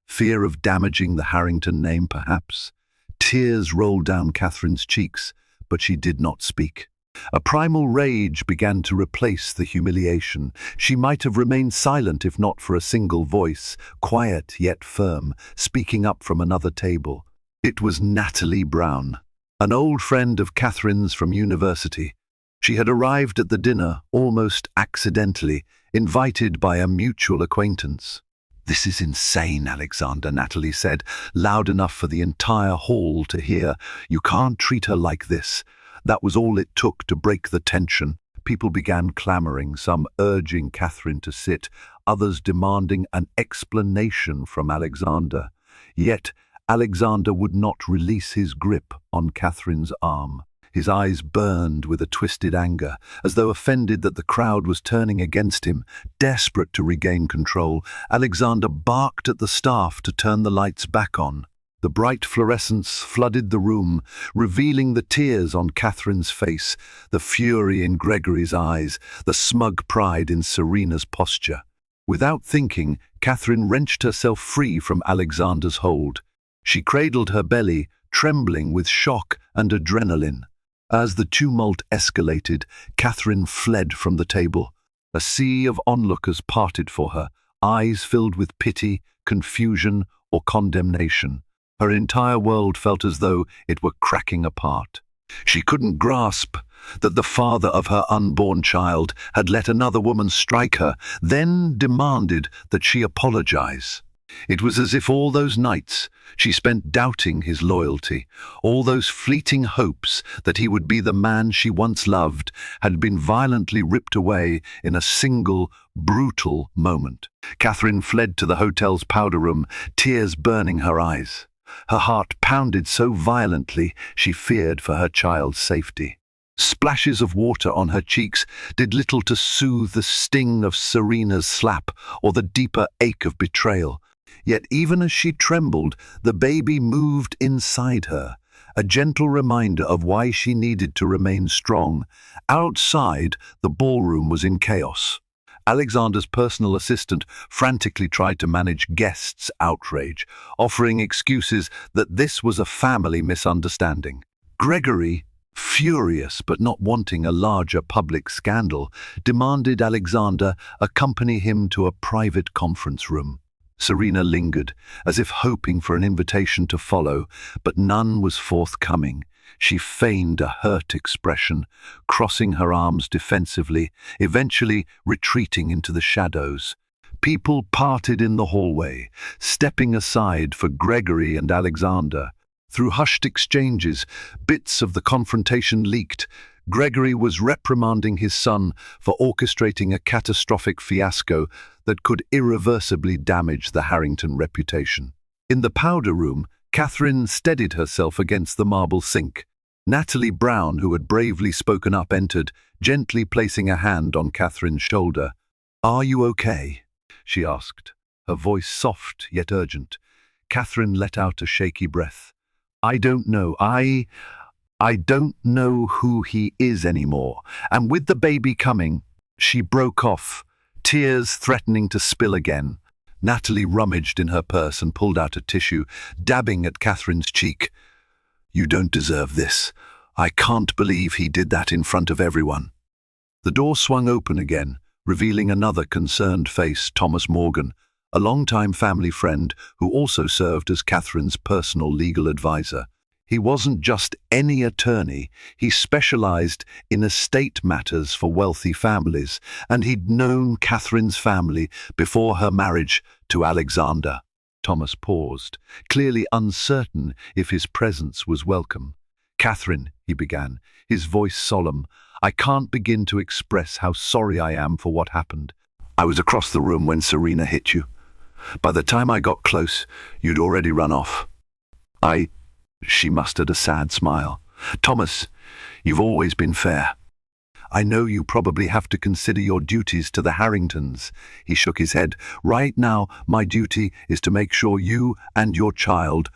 Speaker 2: Fear of damaging the Harrington name, perhaps? Tears rolled down Catherine's cheeks, but she did not speak. A primal rage began to replace the humiliation. She might have remained silent if not for a single voice, quiet yet firm, speaking up from another table. It was Natalie Brown, an old friend of Catherine's from university. She had arrived at the dinner almost accidentally, invited by a mutual acquaintance. "This is insane, Alexander," Natalie said, loud enough for the entire hall to hear. "You can't treat her like this." That was all it took to break the tension. People began clamoring, some urging Catherine to sit, others demanding an explanation from Alexander. Yet Alexander would not release his grip on Catherine's arm. His eyes burned with a twisted anger, as though offended that the crowd was turning against him. Desperate to regain control, Alexander barked at the staff to turn the lights back on. The bright fluorescence flooded the room, revealing the tears on Catherine's face, the fury in Gregory's eyes, the smug pride in Serena's posture. Without thinking, Catherine wrenched herself free from Alexander's hold. She cradled her belly, trembling with shock and adrenaline. As the tumult escalated, Catherine fled from the table. A sea of onlookers parted for her, eyes filled with pity, confusion, or condemnation. Her entire world felt as though it were cracking apart. She couldn't grasp that the father of her unborn child had let another woman strike her, then demanded that she apologize. It was as if all those nights she spent doubting his loyalty, all those fleeting hopes that he would be the man she once loved, had been violently ripped away in a single, brutal moment. Catherine fled to the hotel's powder room, tears burning her eyes. Her heart pounded so violently she feared for her child's safety. Splashes of water on her cheeks did little to soothe the sting of Serena's slap or the deeper ache of betrayal. Yet even as she trembled, the baby moved inside her, a gentle reminder of why she needed to remain strong. Outside, the ballroom was in chaos. Alexander's personal assistant frantically tried to manage guests' outrage, offering excuses that this was a family misunderstanding. Gregory, furious but not wanting a larger public scandal, demanded Alexander accompany him to a private conference room. Serena lingered, as if hoping for an invitation to follow, but none was forthcoming. She feigned a hurt expression, crossing her arms defensively, eventually retreating into the shadows. People parted in the hallway, stepping aside for Gregory and Alexander. Through hushed exchanges, bits of the confrontation leaked. Gregory was reprimanding his son for orchestrating a catastrophic fiasco that could irreversibly damage the Harrington reputation. In the powder room, Catherine steadied herself against the marble sink. Natalie Brown, who had bravely spoken up, entered, gently placing a hand on Catherine's shoulder. "Are you okay?" she asked, her voice soft yet urgent. Catherine let out a shaky breath. "I don't know. I don't know who he is anymore. And with the baby coming..." She broke off, tears threatening to spill again. Natalie rummaged in her purse and pulled out a tissue, dabbing at Catherine's cheek. "You don't deserve this. I can't believe he did that in front of everyone." The door swung open again, revealing another concerned face, Thomas Morgan, a longtime family friend who also served as Catherine's personal legal advisor. He wasn't just any attorney, he specialized in estate matters for wealthy families, and he'd known Catherine's family before her marriage to Alexander. Thomas paused, clearly uncertain if his presence was welcome. "Catherine," he began, his voice solemn, "I can't begin to express how sorry I am for what happened. I was across the room when Serena hit you. By the time I got close, you'd already run off. She mustered a sad smile. "Thomas, you've always been fair. I know you probably have to consider your duties to the Harringtons." He shook his head. "Right now, my duty is to make sure you and your child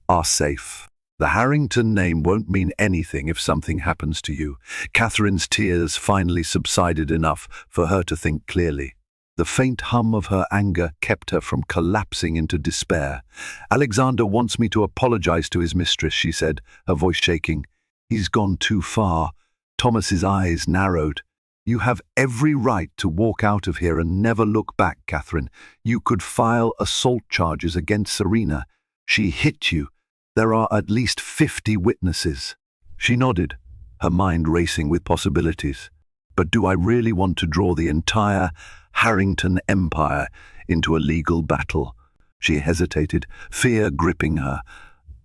Speaker 2: are safe. The Harrington name won't mean anything if something happens to you." Catherine's tears finally subsided enough for her to think clearly. The faint hum of her anger kept her from collapsing into despair. "Alexander wants me to apologize to his mistress," she said, her voice shaking. "He's gone too far." Thomas's eyes narrowed. "You have every right to walk out of here and never look back, Catherine. You could file assault charges against Serena. She hit you. There are at least 50 witnesses." She nodded, her mind racing with possibilities. "But do I really want to draw the entire Harrington empire into a legal battle?" She hesitated, fear gripping her.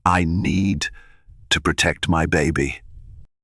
Speaker 2: "I need to protect my baby.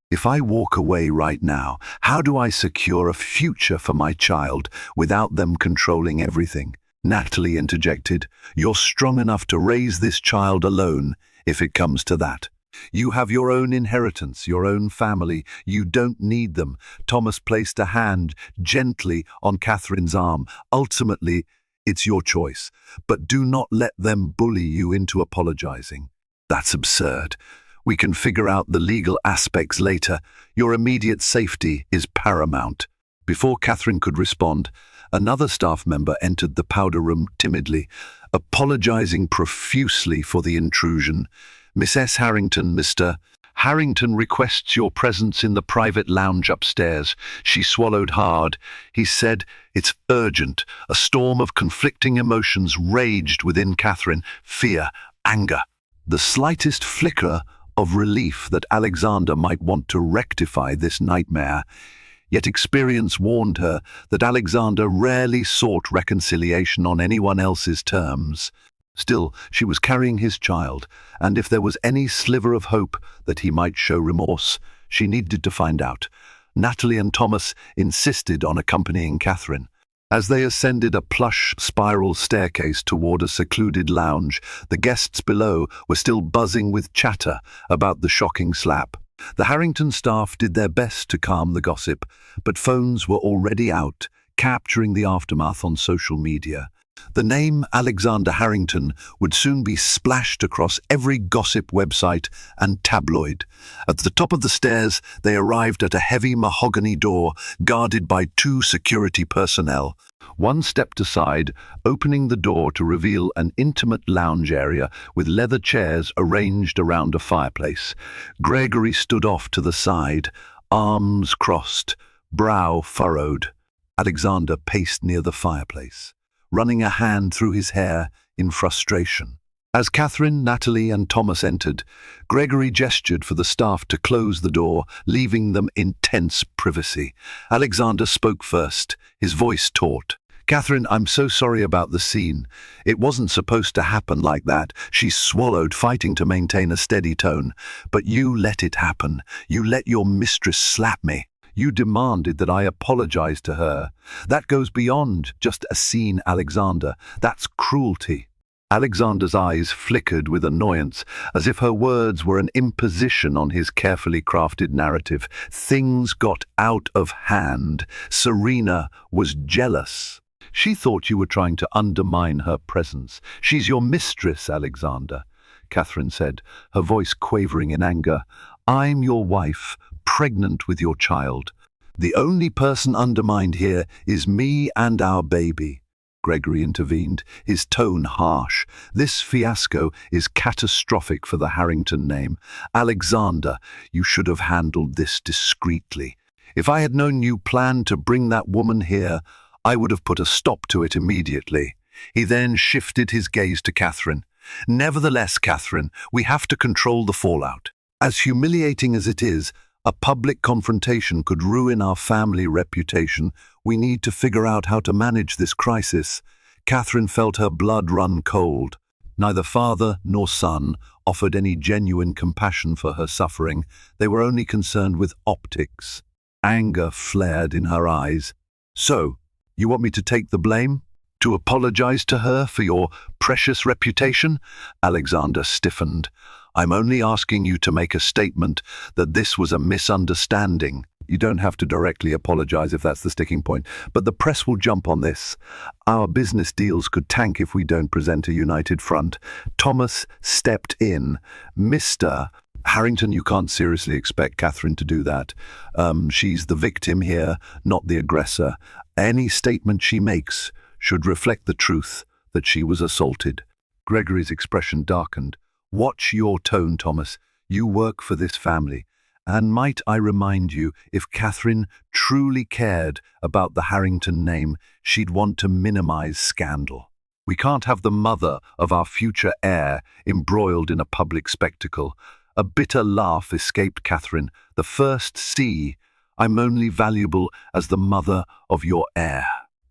Speaker 2: If I walk away right now, how do I secure a future for my child without them controlling everything?" Natalie interjected. "You're strong enough to raise this child alone, if it comes to that. You have your own inheritance, your own family. You don't need them." Thomas placed a hand gently on Catherine's arm. "Ultimately, it's your choice, but do not let them bully you into apologizing. That's absurd. We can figure out the legal aspects later. Your immediate safety is paramount." Before Catherine could respond, another staff member entered the powder room timidly, apologizing profusely for the intrusion. "Miss S. Harrington, Mr. Harrington requests your presence in the private lounge upstairs." She swallowed hard. He said, "It's urgent." A storm of conflicting emotions raged within Catherine: fear, anger, the slightest flicker of relief that Alexander might want to rectify this nightmare. Yet experience warned her that Alexander rarely sought reconciliation on anyone else's terms. Still, she was carrying his child, and if there was any sliver of hope that he might show remorse, she needed to find out. Natalie and Thomas insisted on accompanying Catherine. As they ascended a plush spiral staircase toward a secluded lounge, the guests below were still buzzing with chatter about the shocking slap. The Harrington staff did their best to calm the gossip, but phones were already out, capturing the aftermath on social media. The name Alexander Harrington would soon be splashed across every gossip website and tabloid. At the top of the stairs, they arrived at a heavy mahogany door guarded by 2 security personnel. One stepped aside, opening the door to reveal an intimate lounge area with leather chairs arranged around a fireplace. Gregory stood off to the side, arms crossed, brow furrowed. Alexander paced near the fireplace, running a hand through his hair in frustration. As Catherine, Natalie, and Thomas entered, Gregory gestured for the staff to close the door, leaving them in tense privacy. Alexander spoke first, his voice taut. "Catherine, I'm so sorry about the scene. It wasn't supposed to happen like that." She swallowed, fighting to maintain a steady tone. "But you let it happen. You let your mistress slap me. You demanded that I apologize to her. That goes beyond just a scene, Alexander. That's cruelty." Alexander's eyes flickered with annoyance, as if her words were an imposition on his carefully crafted narrative. "Things got out of hand. Serena was jealous. She thought you were trying to undermine her presence. She's your mistress, Alexander," Catherine said, her voice quavering in anger. "I'm your wife, pregnant with your child. The only person undermined here is me and our baby." Gregory intervened, his tone harsh. "This fiasco is catastrophic for the Harrington name. Alexander, you should have handled this discreetly. If I had known you planned to bring that woman here, I would have put a stop to it immediately." He then shifted his gaze to Catherine. "Nevertheless, Catherine, we have to control the fallout. As humiliating as it is, a public confrontation could ruin our family reputation. We need to figure out how to manage this crisis." Catherine felt her blood run cold. Neither father nor son offered any genuine compassion for her suffering. They were only concerned with optics. Anger flared in her eyes. "So, you want me to take the blame? To apologize to her for your precious reputation?" Alexander stiffened. "I'm only asking you to make a statement that this was a misunderstanding. You don't have to directly apologize if that's the sticking point, but the press will jump on this. Our business deals could tank if we don't present a united front." Thomas stepped in. "Mr. Harrington, you can't seriously expect Catherine to do that. She's the victim here, not the aggressor. Any statement she makes should reflect the truth that she was assaulted." Gregory's expression darkened. "Watch your tone, Thomas. You work for this family. And might I remind you, if Catherine truly cared about the Harrington name, she'd want to minimize scandal. We can't have the mother of our future heir embroiled in a public spectacle." A bitter laugh escaped Catherine. "The first C. I'm only valuable as the mother of your heir.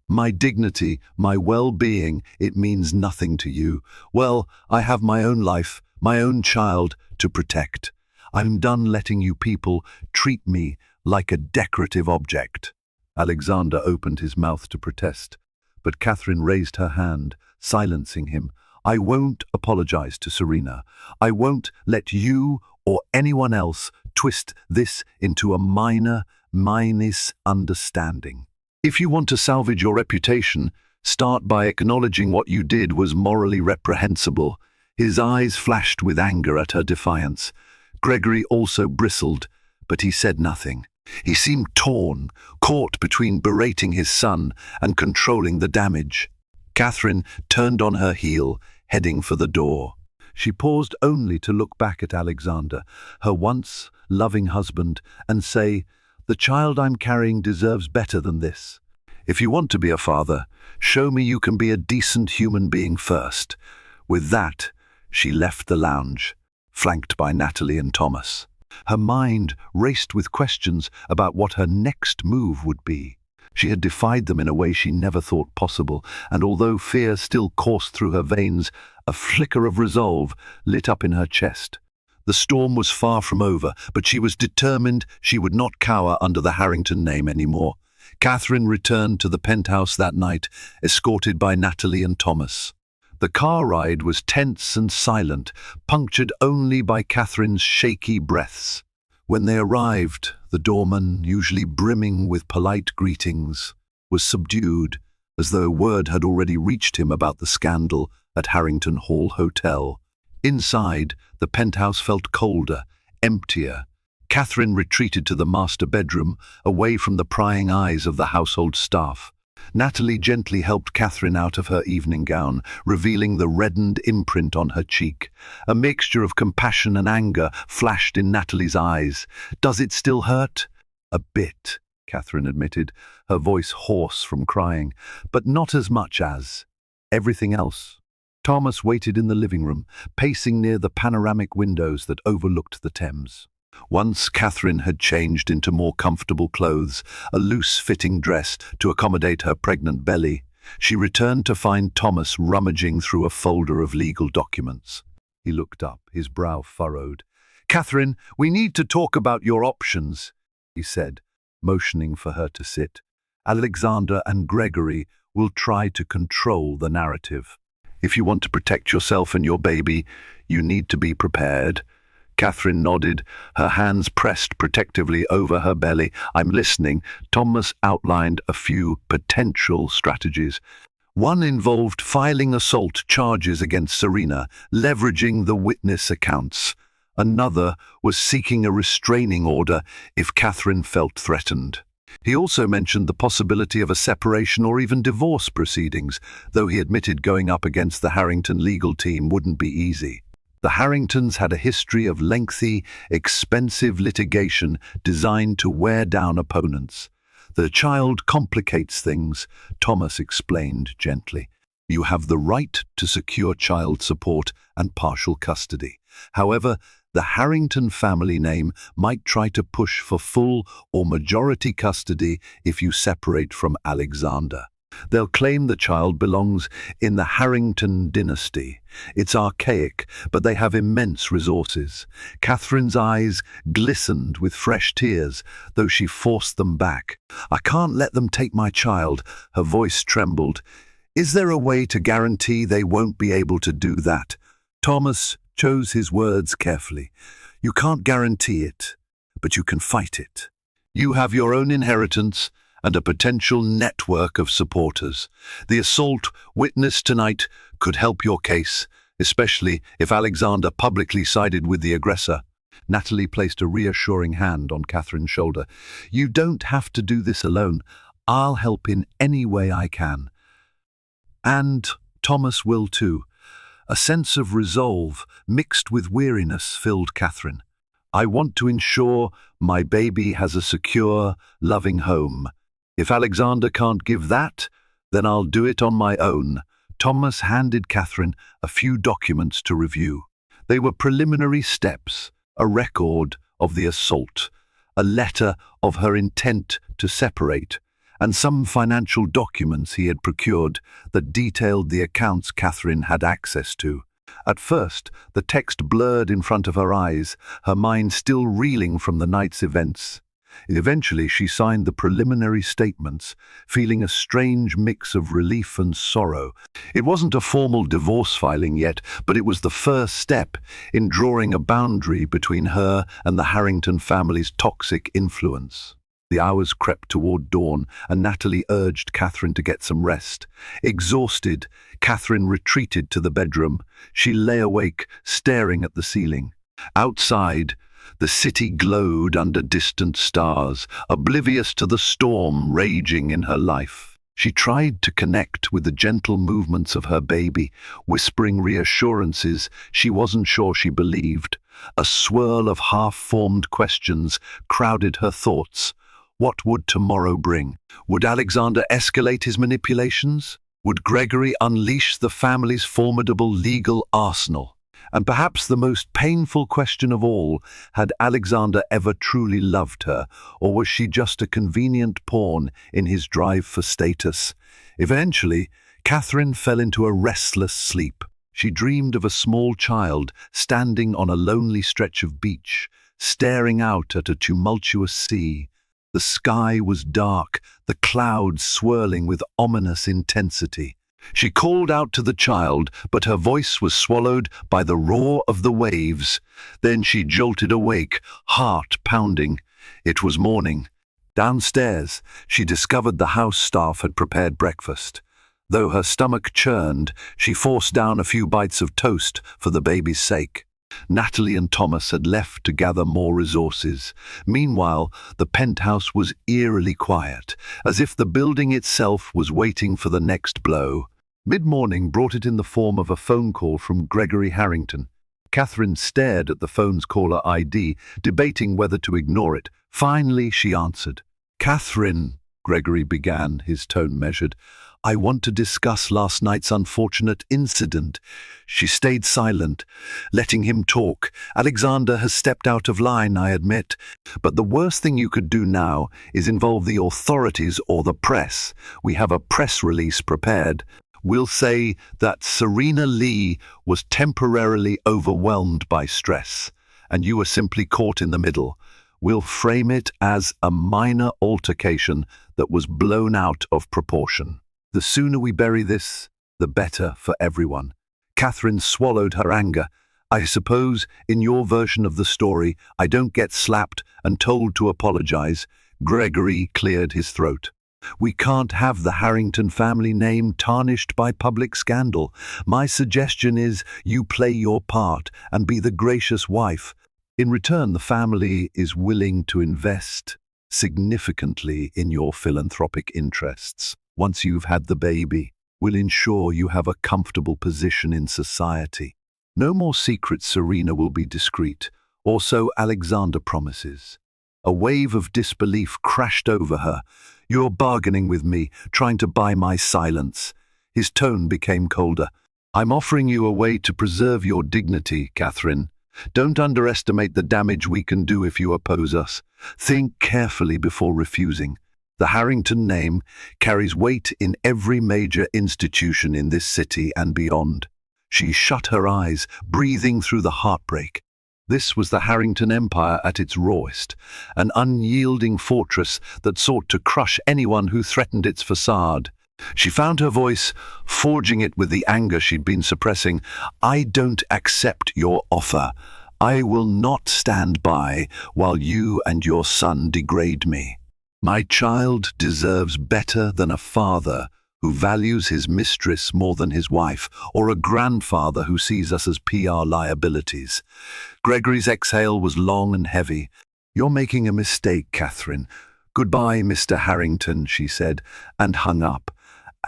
Speaker 2: My dignity, my well-being, it means nothing to you. Well, I have my own life, my own child to protect. I'm done letting you people treat me like a decorative object." Alexander opened his mouth to protest, but Catherine raised her hand, silencing him. "I won't apologize to Serena. I won't let you or anyone else twist this into a minor misunderstanding. If you want to salvage your reputation, start by acknowledging what you did was morally reprehensible." His eyes flashed with anger at her defiance. Gregory also bristled, but he said nothing. He seemed torn, caught between berating his son and controlling the damage. Catherine turned on her heel, heading for the door. She paused only to look back at Alexander, her once loving husband, and say, "The child I'm carrying deserves better than this. If you want to be a father, show me you can be a decent human being first." With that, she left the lounge, flanked by Natalie and Thomas. Her mind raced with questions about what her next move would be. She had defied them in a way she never thought possible, and although fear still coursed through her veins, a flicker of resolve lit up in her chest. The storm was far from over, but she was determined she would not cower under the Harrington name anymore. Catherine returned to the penthouse that night, escorted by Natalie and Thomas. The car ride was tense and silent, punctured only by Catherine's shaky breaths. When they arrived, the doorman, usually brimming with polite greetings, was subdued, as though word had already reached him about the scandal at Harrington Hall Hotel. Inside, the penthouse felt colder, emptier. Catherine retreated to the master bedroom, away from the prying eyes of the household staff. Natalie gently helped Catherine out of her evening gown, revealing the reddened imprint on her cheek. A mixture of compassion and anger flashed in Natalie's eyes. "Does it still hurt?" "A bit," Catherine admitted, her voice hoarse from crying, "but not as much as everything else." Thomas waited in the living room, pacing near the panoramic windows that overlooked the Thames. Once Catherine had changed into more comfortable clothes, a loose-fitting dress to accommodate her pregnant belly, she returned to find Thomas rummaging through a folder of legal documents. He looked up, his brow furrowed. "Catherine, we need to talk about your options," he said, motioning for her to sit. "Alexander and Gregory will try to control the narrative. If you want to protect yourself and your baby, you need to be prepared." Catherine nodded, her hands pressed protectively over her belly. "I'm listening." Thomas outlined a few potential strategies. One involved filing assault charges against Serena, leveraging the witness accounts. Another was seeking a restraining order if Catherine felt threatened. He also mentioned the possibility of a separation or even divorce proceedings, though he admitted going up against the Harrington legal team wouldn't be easy. The Harringtons had a history of lengthy, expensive litigation designed to wear down opponents. "The child complicates things," Thomas explained gently. "You have the right to secure child support and partial custody. However, the Harrington family name might try to push for full or majority custody if you separate from Alexander. They'll claim the child belongs in the Harrington dynasty. It's archaic, but they have immense resources. Catherine's eyes glistened with fresh tears, though she forced them back. I can't let them take my child. Her voice trembled. Is there a way to guarantee they won't be able to do that? Thomas chose his words carefully. You can't guarantee it, but you can fight it. You have your own inheritance and a potential network of supporters. The assault witnessed tonight could help your case, especially if Alexander publicly sided with the aggressor. Natalie placed a reassuring hand on Catherine's shoulder. You don't have to do this alone. I'll help in any way I can. And Thomas will too. A sense of resolve mixed with weariness filled Catherine. I want to ensure my baby has a secure, loving home. If Alexander can't give that, then I'll do it on my own. Thomas handed Catherine a few documents to review. They were preliminary steps, a record of the assault, a letter of her intent to separate, and some financial documents he had procured that detailed the accounts Catherine had access to. At first, the text blurred in front of her eyes, her mind still reeling from the night's events. Eventually, she signed the preliminary statements, feeling a strange mix of relief and sorrow. It wasn't a formal divorce filing yet, but it was the first step in drawing a boundary between her and the Harrington family's toxic influence. The hours crept toward dawn, and Natalie urged Catherine to get some rest. Exhausted, Catherine retreated to the bedroom. She lay awake, staring at the ceiling. Outside, the city glowed under distant stars, oblivious to the storm raging in her life. She tried to connect with the gentle movements of her baby, whispering reassurances she wasn't sure she believed. A swirl of half-formed questions crowded her thoughts. What would tomorrow bring? Would Alexander escalate his manipulations? Would Gregory unleash the family's formidable legal arsenal? And perhaps the most painful question of all, had Alexander ever truly loved her, or was she just a convenient pawn in his drive for status? Eventually, Catherine fell into a restless sleep. She dreamed of a small child standing on a lonely stretch of beach, staring out at a tumultuous sea. The sky was dark, the clouds swirling with ominous intensity. She called out to the child, but her voice was swallowed by the roar of the waves. Then she jolted awake, heart pounding. It was morning. Downstairs, she discovered the house staff had prepared breakfast. Though her stomach churned, she forced down a few bites of toast for the baby's sake. Natalie and Thomas had left to gather more resources. Meanwhile, the penthouse was eerily quiet, as if the building itself was waiting for the next blow. Mid-morning brought it in the form of a phone call from Gregory Harrington. Catherine stared at the phone's caller ID, debating whether to ignore it. Finally, she answered. "Catherine," Gregory began, his tone measured, "I want to discuss last night's unfortunate incident." She stayed silent, letting him talk. "Alexander has stepped out of line, I admit. But the worst thing you could do now is involve the authorities or the press. We have a press release prepared. We'll say that Serena Lee was temporarily overwhelmed by stress, and you were simply caught in the middle. We'll frame it as a minor altercation that was blown out of proportion. The sooner we bury this, the better for everyone." Catherine swallowed her anger. "I suppose, in your version of the story, I don't get slapped and told to apologize." Gregory cleared his throat. "We can't have the Harrington family name tarnished by public scandal. My suggestion is you play your part and be the gracious wife. In return, the family is willing to invest significantly in your philanthropic interests. Once you've had the baby, we'll ensure you have a comfortable position in society. No more secrets. Serena will be discreet, or so Alexander promises." A wave of disbelief crashed over her. "You're bargaining with me, trying to buy my silence." His tone became colder. "I'm offering you a way to preserve your dignity, Catherine. Don't underestimate the damage we can do if you oppose us. Think carefully before refusing." The Harrington name carries weight in every major institution in this city and beyond. She shut her eyes, breathing through the heartbreak. This was the Harrington Empire at its rawest, an unyielding fortress that sought to crush anyone who threatened its facade. She found her voice, forging it with the anger she'd been suppressing. "I don't accept your offer. I will not stand by while you and your son degrade me. My child deserves better than a father who values his mistress more than his wife, or a grandfather who sees us as PR liabilities." Gregory's exhale was long and heavy. "You're making a mistake, Catherine. Goodbye, Mr. Harrington," she said, and hung up.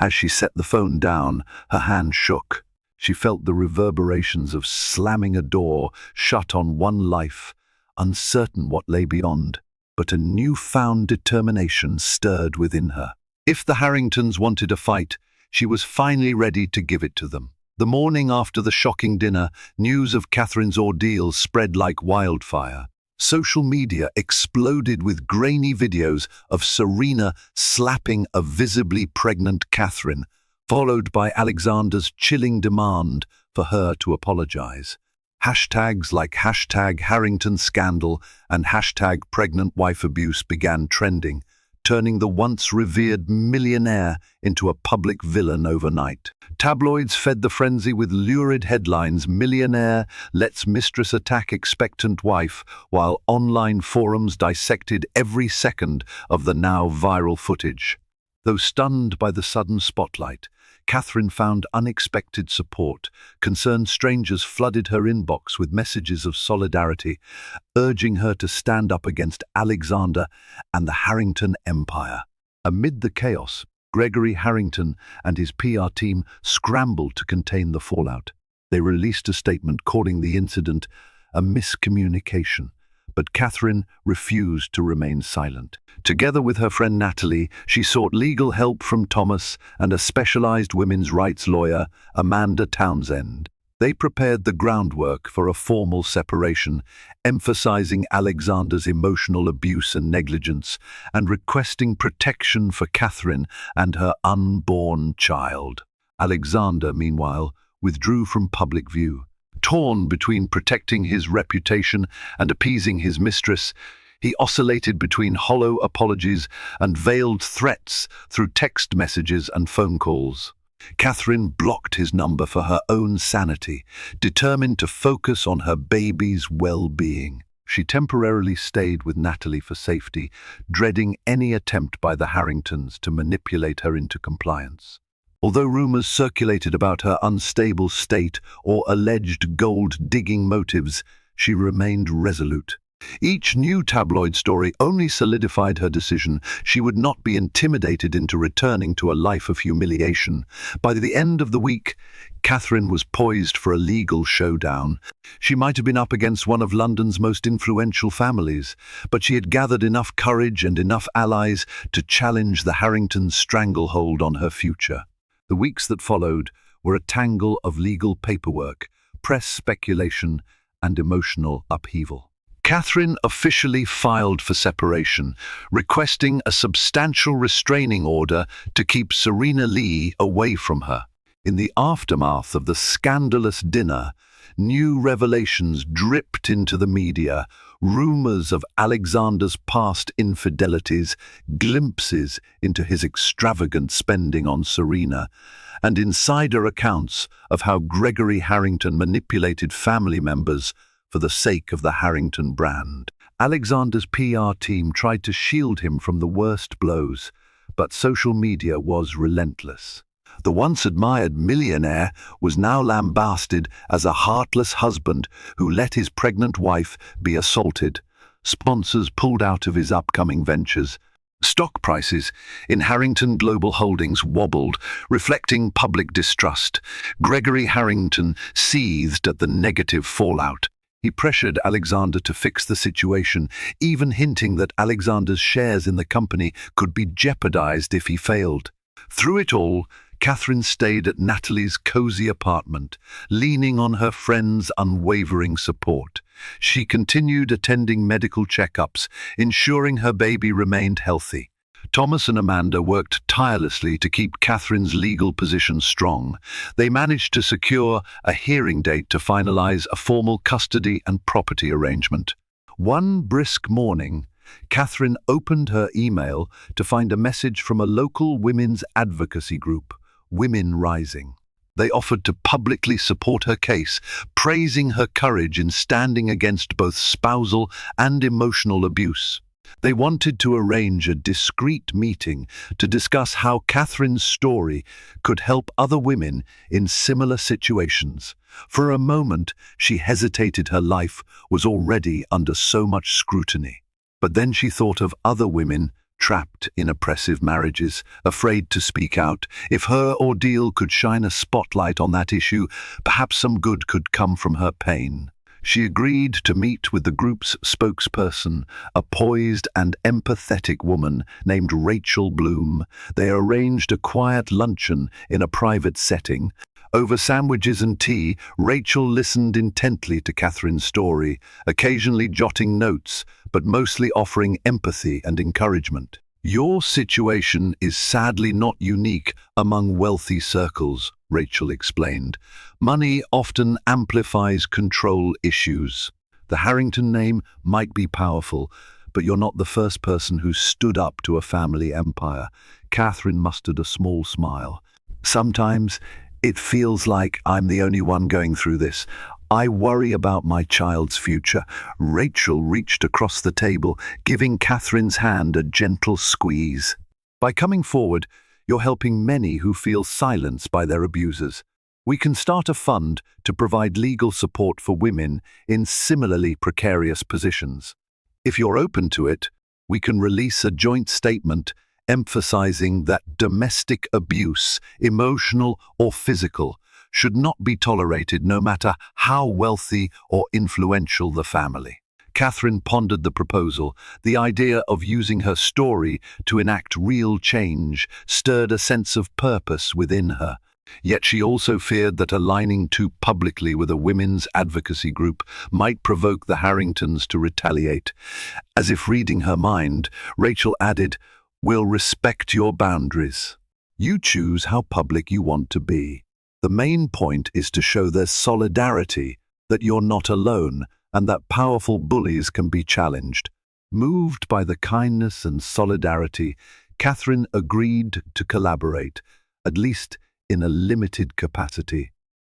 Speaker 2: As she set the phone down, her hand shook. She felt the reverberations of slamming a door shut on one life, uncertain what lay beyond. But a newfound determination stirred within her. If the Harringtons wanted a fight, she was finally ready to give it to them. The morning after the shocking dinner, news of Catherine's ordeal spread like wildfire. Social media exploded with grainy videos of Serena slapping a visibly pregnant Catherine, followed by Alexander's chilling demand for her to apologize. Hashtags like #HarringtonScandal and #PregnantWifeAbuse began trending, turning the once revered millionaire into a public villain overnight. Tabloids fed the frenzy with lurid headlines: "Millionaire lets mistress attack expectant wife," while online forums dissected every second of the now viral footage. Though stunned by the sudden spotlight, Catherine found unexpected support. Concerned strangers flooded her inbox with messages of solidarity, urging her to stand up against Alexander and the Harrington Empire. Amid the chaos, Gregory Harrington and his PR team scrambled to contain the fallout. They released a statement calling the incident a miscommunication, but Catherine refused to remain silent. Together with her friend Natalie, she sought legal help from Thomas and a specialized women's rights lawyer, Amanda Townsend. They prepared the groundwork for a formal separation, emphasizing Alexander's emotional abuse and negligence, and requesting protection for Catherine and her unborn child. Alexander, meanwhile, withdrew from public view. Torn between protecting his reputation and appeasing his mistress, he oscillated between hollow apologies and veiled threats through text messages and phone calls. Catherine blocked his number for her own sanity, determined to focus on her baby's well-being. She temporarily stayed with Natalie for safety, dreading any attempt by the Harringtons to manipulate her into compliance. Although rumors circulated about her unstable state or alleged gold-digging motives, she remained resolute. Each new tabloid story only solidified her decision. She would not be intimidated into returning to a life of humiliation. By the end of the week, Catherine was poised for a legal showdown. She might have been up against one of London's most influential families, but she had gathered enough courage and enough allies to challenge the Harringtons' stranglehold on her future. The weeks that followed were a tangle of legal paperwork, press speculation, and emotional upheaval. Catherine officially filed for separation, requesting a substantial restraining order to keep Serena Lee away from her. In the aftermath of the scandalous dinner, new revelations dripped into the media, rumors of Alexander's past infidelities, glimpses into his extravagant spending on Serena, and insider accounts of how Gregory Harrington manipulated family members for the sake of the Harrington brand. Alexander's PR team tried to shield him from the worst blows, but social media was relentless. The once admired millionaire was now lambasted as a heartless husband who let his pregnant wife be assaulted. Sponsors pulled out of his upcoming ventures. Stock prices in Harrington Global Holdings wobbled, reflecting public distrust. Gregory Harrington seethed at the negative fallout. He pressured Alexander to fix the situation, even hinting that Alexander's shares in the company could be jeopardized if he failed. Through it all, Catherine stayed at Natalie's cozy apartment, leaning on her friend's unwavering support. She continued attending medical checkups, ensuring her baby remained healthy. Thomas and Amanda worked tirelessly to keep Catherine's legal position strong. They managed to secure a hearing date to finalize a formal custody and property arrangement. One brisk morning, Catherine opened her email to find a message from a local women's advocacy group, Women Rising. They offered to publicly support her case, praising her courage in standing against both spousal and emotional abuse. They wanted to arrange a discreet meeting to discuss how Catherine's story could help other women in similar situations. For a moment, she hesitated. Her life was already under so much scrutiny. But then she thought of other women trapped in oppressive marriages, afraid to speak out. If her ordeal could shine a spotlight on that issue, perhaps some good could come from her pain. She agreed to meet with the group's spokesperson, a poised and empathetic woman named Rachel Bloom. They arranged a quiet luncheon in a private setting. Over sandwiches and tea, Rachel listened intently to Catherine's story, occasionally jotting notes, but mostly offering empathy and encouragement. "Your situation is sadly not unique among wealthy circles," Rachel explained. "Money often amplifies control issues. The Harrington name might be powerful, but you're not the first person who stood up to a family empire." Catherine mustered a small smile. "Sometimes it feels like I'm the only one going through this. I worry about my child's future." Rachel reached across the table, giving Catherine's hand a gentle squeeze. "By coming forward, you're helping many who feel silenced by their abusers. We can start a fund to provide legal support for women in similarly precarious positions. If you're open to it, we can release a joint statement emphasizing that domestic abuse, emotional or physical, should not be tolerated no matter how wealthy or influential the family." Catherine pondered the proposal. The idea of using her story to enact real change stirred a sense of purpose within her. Yet she also feared that aligning too publicly with a women's advocacy group might provoke the Harringtons to retaliate. As if reading her mind, Rachel added, "We'll respect your boundaries. You choose how public you want to be. The main point is to show there's solidarity, that you're not alone, and that powerful bullies can be challenged." Moved by the kindness and solidarity, Catherine agreed to collaborate, at least in a limited capacity.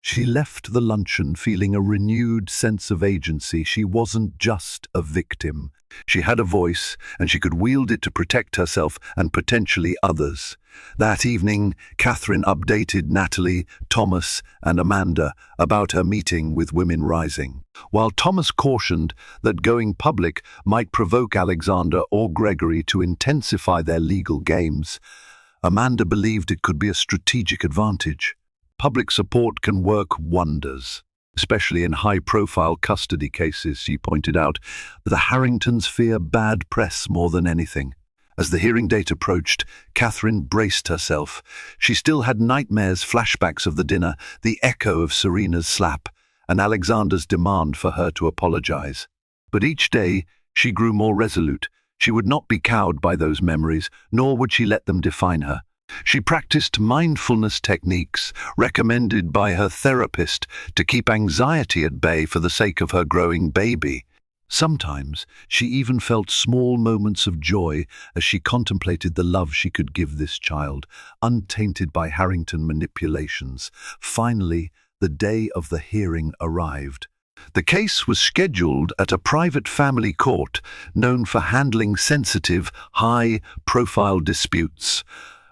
Speaker 2: She left the luncheon feeling a renewed sense of agency. She wasn't just a victim. She had a voice, and she could wield it to protect herself and potentially others. That evening, Catherine updated Natalie, Thomas, and Amanda about her meeting with Women Rising. While Thomas cautioned that going public might provoke Alexander or Gregory to intensify their legal games, Amanda believed it could be a strategic advantage. Public support can work wonders, especially in high-profile custody cases, she pointed out. The Harringtons fear bad press more than anything. As the hearing date approached, Catherine braced herself. She still had nightmares, flashbacks of the dinner, the echo of Serena's slap, and Alexander's demand for her to apologize. But each day, she grew more resolute. She would not be cowed by those memories, nor would she let them define her. She practiced mindfulness techniques recommended by her therapist to keep anxiety at bay for the sake of her growing baby. Sometimes she even felt small moments of joy as she contemplated the love she could give this child, untainted by Harrington manipulations. Finally, the day of the hearing arrived. The case was scheduled at a private family court known for handling sensitive, high-profile disputes.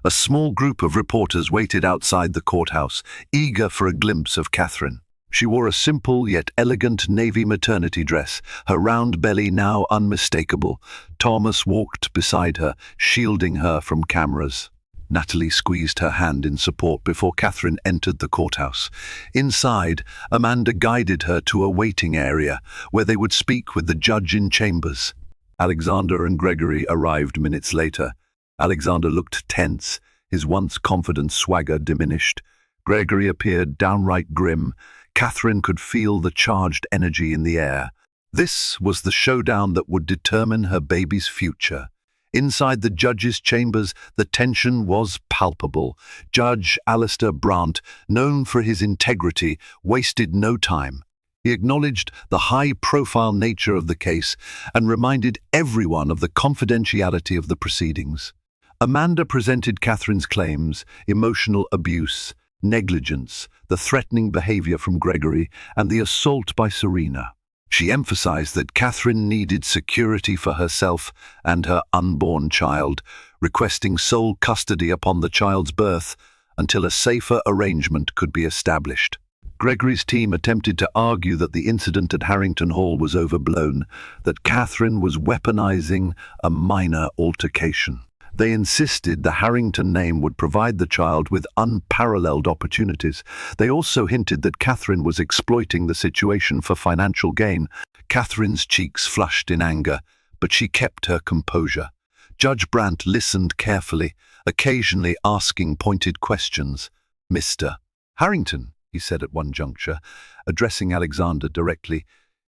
Speaker 2: A small group of reporters waited outside the courthouse, eager for a glimpse of Catherine. She wore a simple yet elegant navy maternity dress, her round belly now unmistakable. Thomas walked beside her, shielding her from cameras. Natalie squeezed her hand in support before Catherine entered the courthouse. Inside, Amanda guided her to a waiting area where they would speak with the judge in chambers. Alexander and Gregory arrived minutes later. Alexander looked tense, his once confident swagger diminished. Gregory appeared downright grim. Catherine could feel the charged energy in the air. This was the showdown that would determine her baby's future. Inside the judge's chambers, the tension was palpable. Judge Alistair Brandt, known for his integrity, wasted no time. He acknowledged the high-profile nature of the case and reminded everyone of the confidentiality of the proceedings. Amanda presented Catherine's claims: emotional abuse, negligence, the threatening behavior from Gregory, and the assault by Serena. She emphasized that Catherine needed security for herself and her unborn child, requesting sole custody upon the child's birth until a safer arrangement could be established. Gregory's team attempted to argue that the incident at Harrington Hall was overblown, that Catherine was weaponizing a minor altercation. They insisted the Harrington name would provide the child with unparalleled opportunities. They also hinted that Catherine was exploiting the situation for financial gain. Catherine's cheeks flushed in anger, but she kept her composure. Judge Brandt listened carefully, occasionally asking pointed questions. "Mr. Harrington," he said at one juncture, addressing Alexander directly,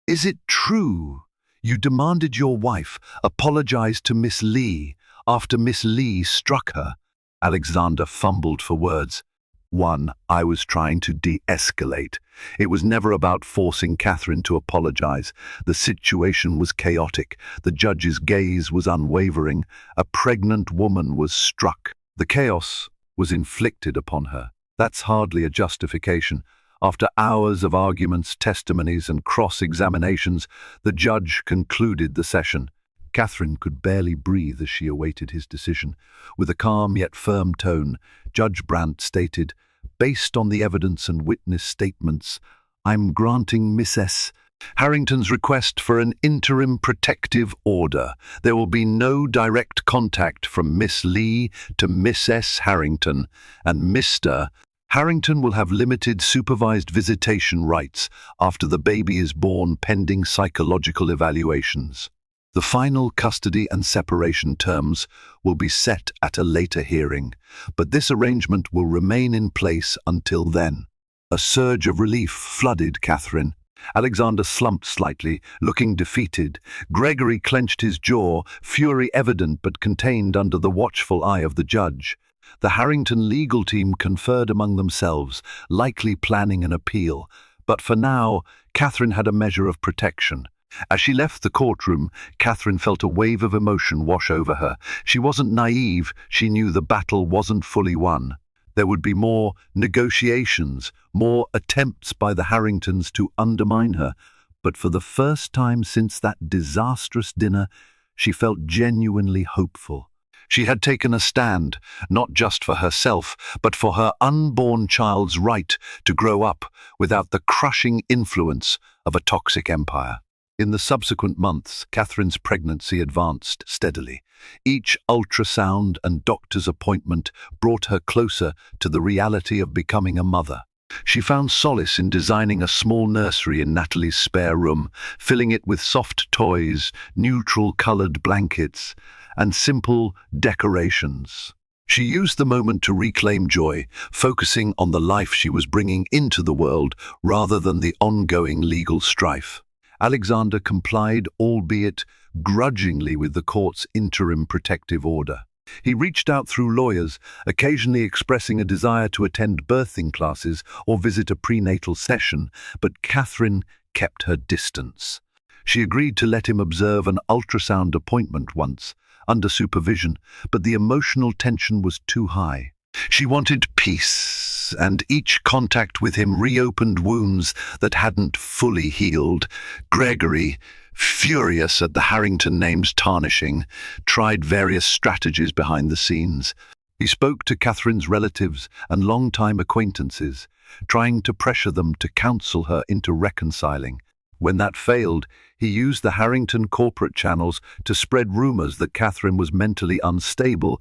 Speaker 2: "is it true you demanded your wife apologize to Miss Lee after Miss Lee struck her?" Alexander fumbled for words. "One, I was trying to de-escalate. It was never about forcing Catherine to apologize. The situation was chaotic. The judge's gaze was unwavering. A pregnant woman was struck. The chaos was inflicted upon her. That's hardly a justification. After hours of arguments, testimonies, and cross-examinations, the judge concluded the session. Catherine could barely breathe as she awaited his decision. With a calm yet firm tone, Judge Brandt stated, "Based on the evidence and witness statements, I'm granting Miss S. Harrington's request for an interim protective order. There will be no direct contact from Miss Lee to Miss S. Harrington, and Mr. Harrington will have limited supervised visitation rights after the baby is born pending psychological evaluations. The final custody and separation terms will be set at a later hearing, but this arrangement will remain in place until then." A surge of relief flooded Catherine. Alexander slumped slightly, looking defeated. Gregory clenched his jaw, fury evident but contained under the watchful eye of the judge. The Harrington legal team conferred among themselves, likely planning an appeal. But for now, Catherine had a measure of protection. As she left the courtroom, Catherine felt a wave of emotion wash over her. She wasn't naive. She knew the battle wasn't fully won. There would be more negotiations, more attempts by the Harringtons to undermine her. But for the first time since that disastrous dinner, she felt genuinely hopeful. She had taken a stand, not just for herself, but for her unborn child's right to grow up without the crushing influence of a toxic empire. In the subsequent months, Catherine's pregnancy advanced steadily. Each ultrasound and doctor's appointment brought her closer to the reality of becoming a mother. She found solace in designing a small nursery in Natalie's spare room, filling it with soft toys, neutral-colored blankets, and simple decorations. She used the moment to reclaim joy, focusing on the life she was bringing into the world rather than the ongoing legal strife. Alexander complied, albeit grudgingly, with the court's interim protective order. He reached out through lawyers, occasionally expressing a desire to attend birthing classes or visit a prenatal session, but Catherine kept her distance. She agreed to let him observe an ultrasound appointment once, under supervision, but the emotional tension was too high. She wanted peace, and each contact with him reopened wounds that hadn't fully healed. Gregory, furious at the Harrington name's tarnishing, tried various strategies behind the scenes. He spoke to Catherine's relatives and longtime acquaintances, trying to pressure them to counsel her into reconciling. When that failed, he used the Harrington corporate channels to spread rumors that Catherine was mentally unstable,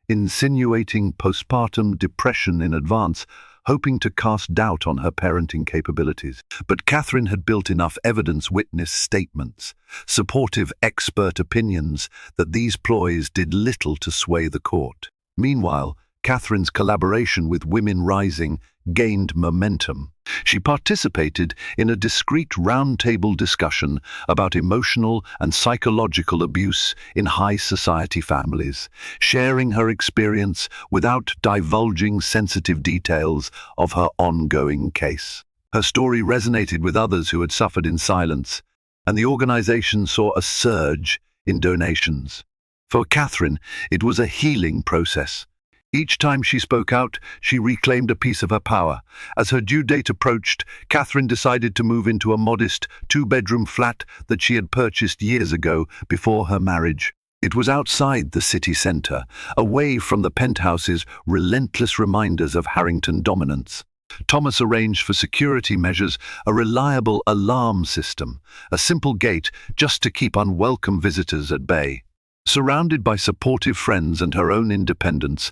Speaker 2: insinuating postpartum depression in advance, hoping to cast doubt on her parenting capabilities. But Catherine had built enough evidence, witness statements, supportive expert opinions, that these ploys did little to sway the court. Meanwhile, Catherine's collaboration with Women Rising gained momentum. She participated in a discreet roundtable discussion about emotional and psychological abuse in high society families, sharing her experience without divulging sensitive details of her ongoing case. Her story resonated with others who had suffered in silence, and the organization saw a surge in donations. For Catherine, it was a healing process. Each time she spoke out, she reclaimed a piece of her power. As her due date approached, Catherine decided to move into a modest two-bedroom flat that she had purchased years ago before her marriage. It was outside the city centre, away from the penthouse's relentless reminders of Harrington dominance. Thomas arranged for security measures, a reliable alarm system, a simple gate just to keep unwelcome visitors at bay. Surrounded by supportive friends and her own independence,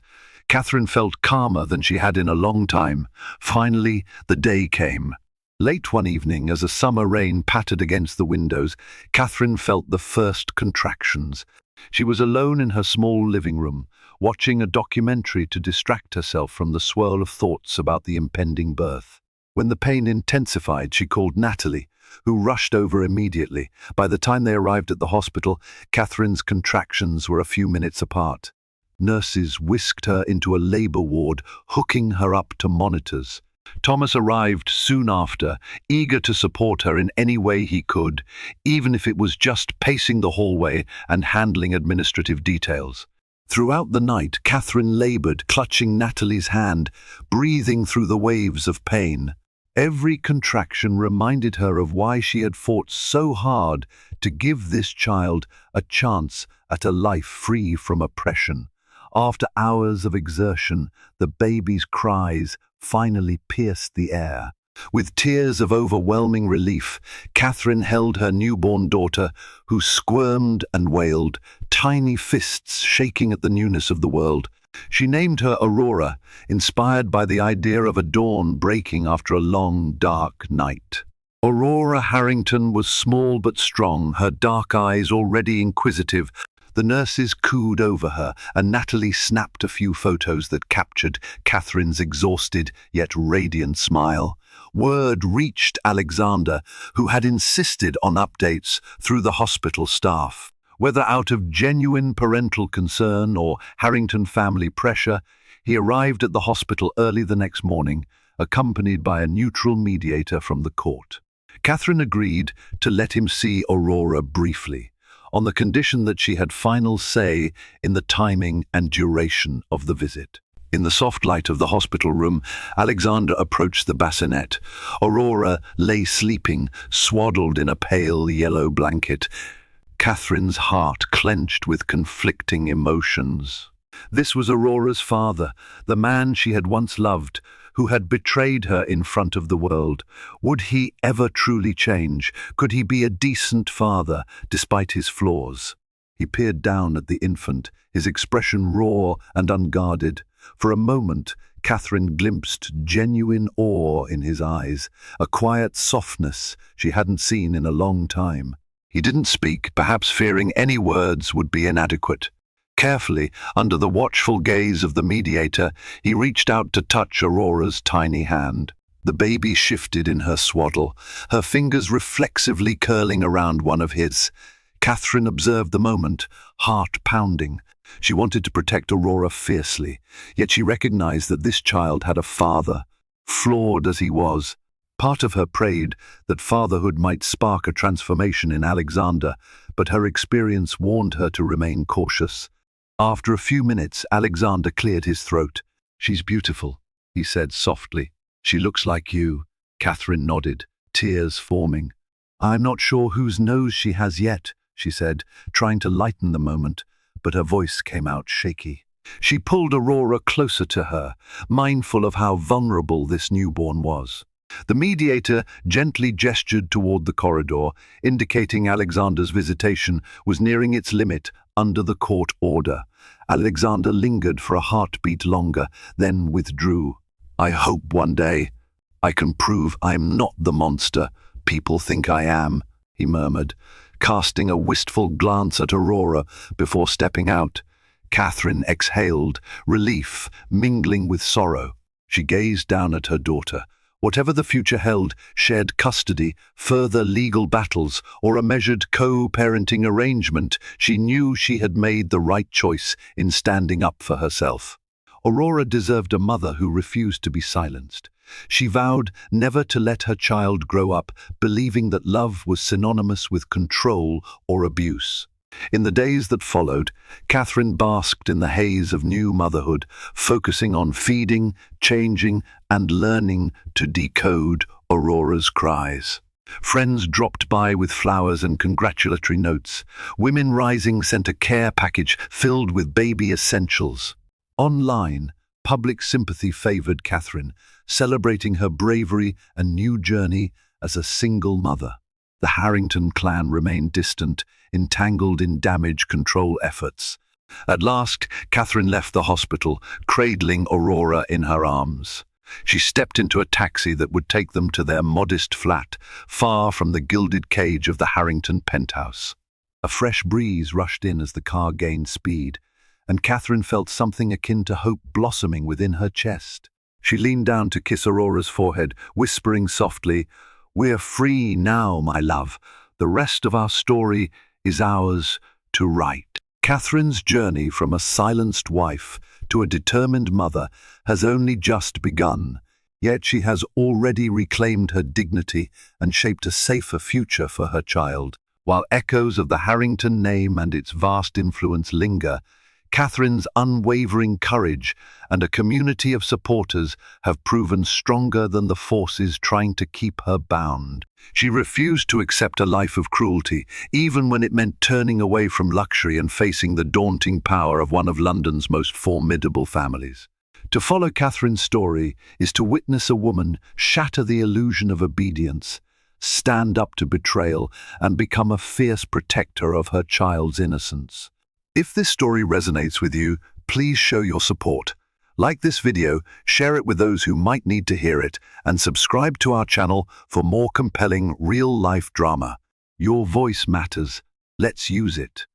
Speaker 2: Catherine felt calmer than she had in a long time. Finally, the day came. Late one evening, as a summer rain pattered against the windows, Catherine felt the first contractions. She was alone in her small living room, watching a documentary to distract herself from the swirl of thoughts about the impending birth. When the pain intensified, she called Natalie, who rushed over immediately. By the time they arrived at the hospital, Catherine's contractions were a few minutes apart. Nurses whisked her into a labor ward, hooking her up to monitors. Thomas arrived soon after, eager to support her in any way he could, even if it was just pacing the hallway and handling administrative details. Throughout the night, Catherine labored, clutching Natalie's hand, breathing through the waves of pain. Every contraction reminded her of why she had fought so hard to give this child a chance at a life free from oppression. After hours of exertion, the baby's cries finally pierced the air. With tears of overwhelming relief, Catherine held her newborn daughter, who squirmed and wailed, tiny fists shaking at the newness of the world. She named her Aurora, inspired by the idea of a dawn breaking after a long, dark night. Aurora Harrington was small but strong, her dark eyes already inquisitive. The nurses cooed over her, and Natalie snapped a few photos that captured Catherine's exhausted yet radiant smile. Word reached Alexander, who had insisted on updates through the hospital staff. Whether out of genuine parental concern or Harrington family pressure, he arrived at the hospital early the next morning, accompanied by a neutral mediator from the court. Catherine agreed to let him see Aurora briefly, on the condition that she had final say in the timing and duration of the visit. In the soft light of the hospital room, Alexander approached the bassinet. Aurora lay sleeping, swaddled in a pale yellow blanket. Catherine's heart clenched with conflicting emotions. This was Aurora's father, the man she had once loved, who had betrayed her in front of the world. Would he ever truly change? Could he be a decent father, despite his flaws? He peered down at the infant, his expression raw and unguarded. For a moment, Catherine glimpsed genuine awe in his eyes, a quiet softness she hadn't seen in a long time. He didn't speak, perhaps fearing any words would be inadequate. Carefully, under the watchful gaze of the mediator, he reached out to touch Aurora's tiny hand. The baby shifted in her swaddle, her fingers reflexively curling around one of his. Catherine observed the moment, heart pounding. She wanted to protect Aurora fiercely, yet she recognized that this child had a father, flawed as he was. Part of her prayed that fatherhood might spark a transformation in Alexander, but her experience warned her to remain cautious. After a few minutes, Alexander cleared his throat. "She's beautiful," he said softly. "She looks like you." Catherine nodded, tears forming. "I'm not sure whose nose she has yet," she said, trying to lighten the moment, but her voice came out shaky. She pulled Aurora closer to her, mindful of how vulnerable this newborn was. The mediator gently gestured toward the corridor, indicating Alexander's visitation was nearing its limit under the court order. Alexander lingered for a heartbeat longer, then withdrew. "I hope one day I can prove I'm not the monster people think I am," he murmured, casting a wistful glance at Aurora before stepping out. Catherine exhaled, relief mingling with sorrow. She gazed down at her daughter. Whatever the future held, shared custody, further legal battles, or a measured co-parenting arrangement, she knew she had made the right choice in standing up for herself. Aurora deserved a mother who refused to be silenced. She vowed never to let her child grow up believing that love was synonymous with control or abuse. In the days that followed, Catherine basked in the haze of new motherhood, focusing on feeding, changing, and learning to decode Aurora's cries. Friends dropped by with flowers and congratulatory notes. Women Rising sent a care package filled with baby essentials. Online, public sympathy favored Catherine, celebrating her bravery and new journey as a single mother. The Harrington clan remained distant, entangled in damage control efforts. At last, Catherine left the hospital, cradling Aurora in her arms. She stepped into a taxi that would take them to their modest flat, far from the gilded cage of the Harrington penthouse. A fresh breeze rushed in as the car gained speed, and Catherine felt something akin to hope blossoming within her chest. She leaned down to kiss Aurora's forehead, whispering softly, "We're free now, my love. The rest of our story is ours to write." Catherine's journey from a silenced wife to a determined mother has only just begun, yet she has already reclaimed her dignity and shaped a safer future for her child. While echoes of the Harrington name and its vast influence linger, Catherine's unwavering courage and a community of supporters have proven stronger than the forces trying to keep her bound. She refused to accept a life of cruelty, even when it meant turning away from luxury and facing the daunting power of one of London's most formidable families. To follow Catherine's story is to witness a woman shatter the illusion of obedience, stand up to betrayal, and become a fierce protector of her child's innocence. If this story resonates with you, please show your support. Like this video, share it with those who might need to hear it, and subscribe to our channel for more compelling real-life drama. Your voice matters. Let's use it.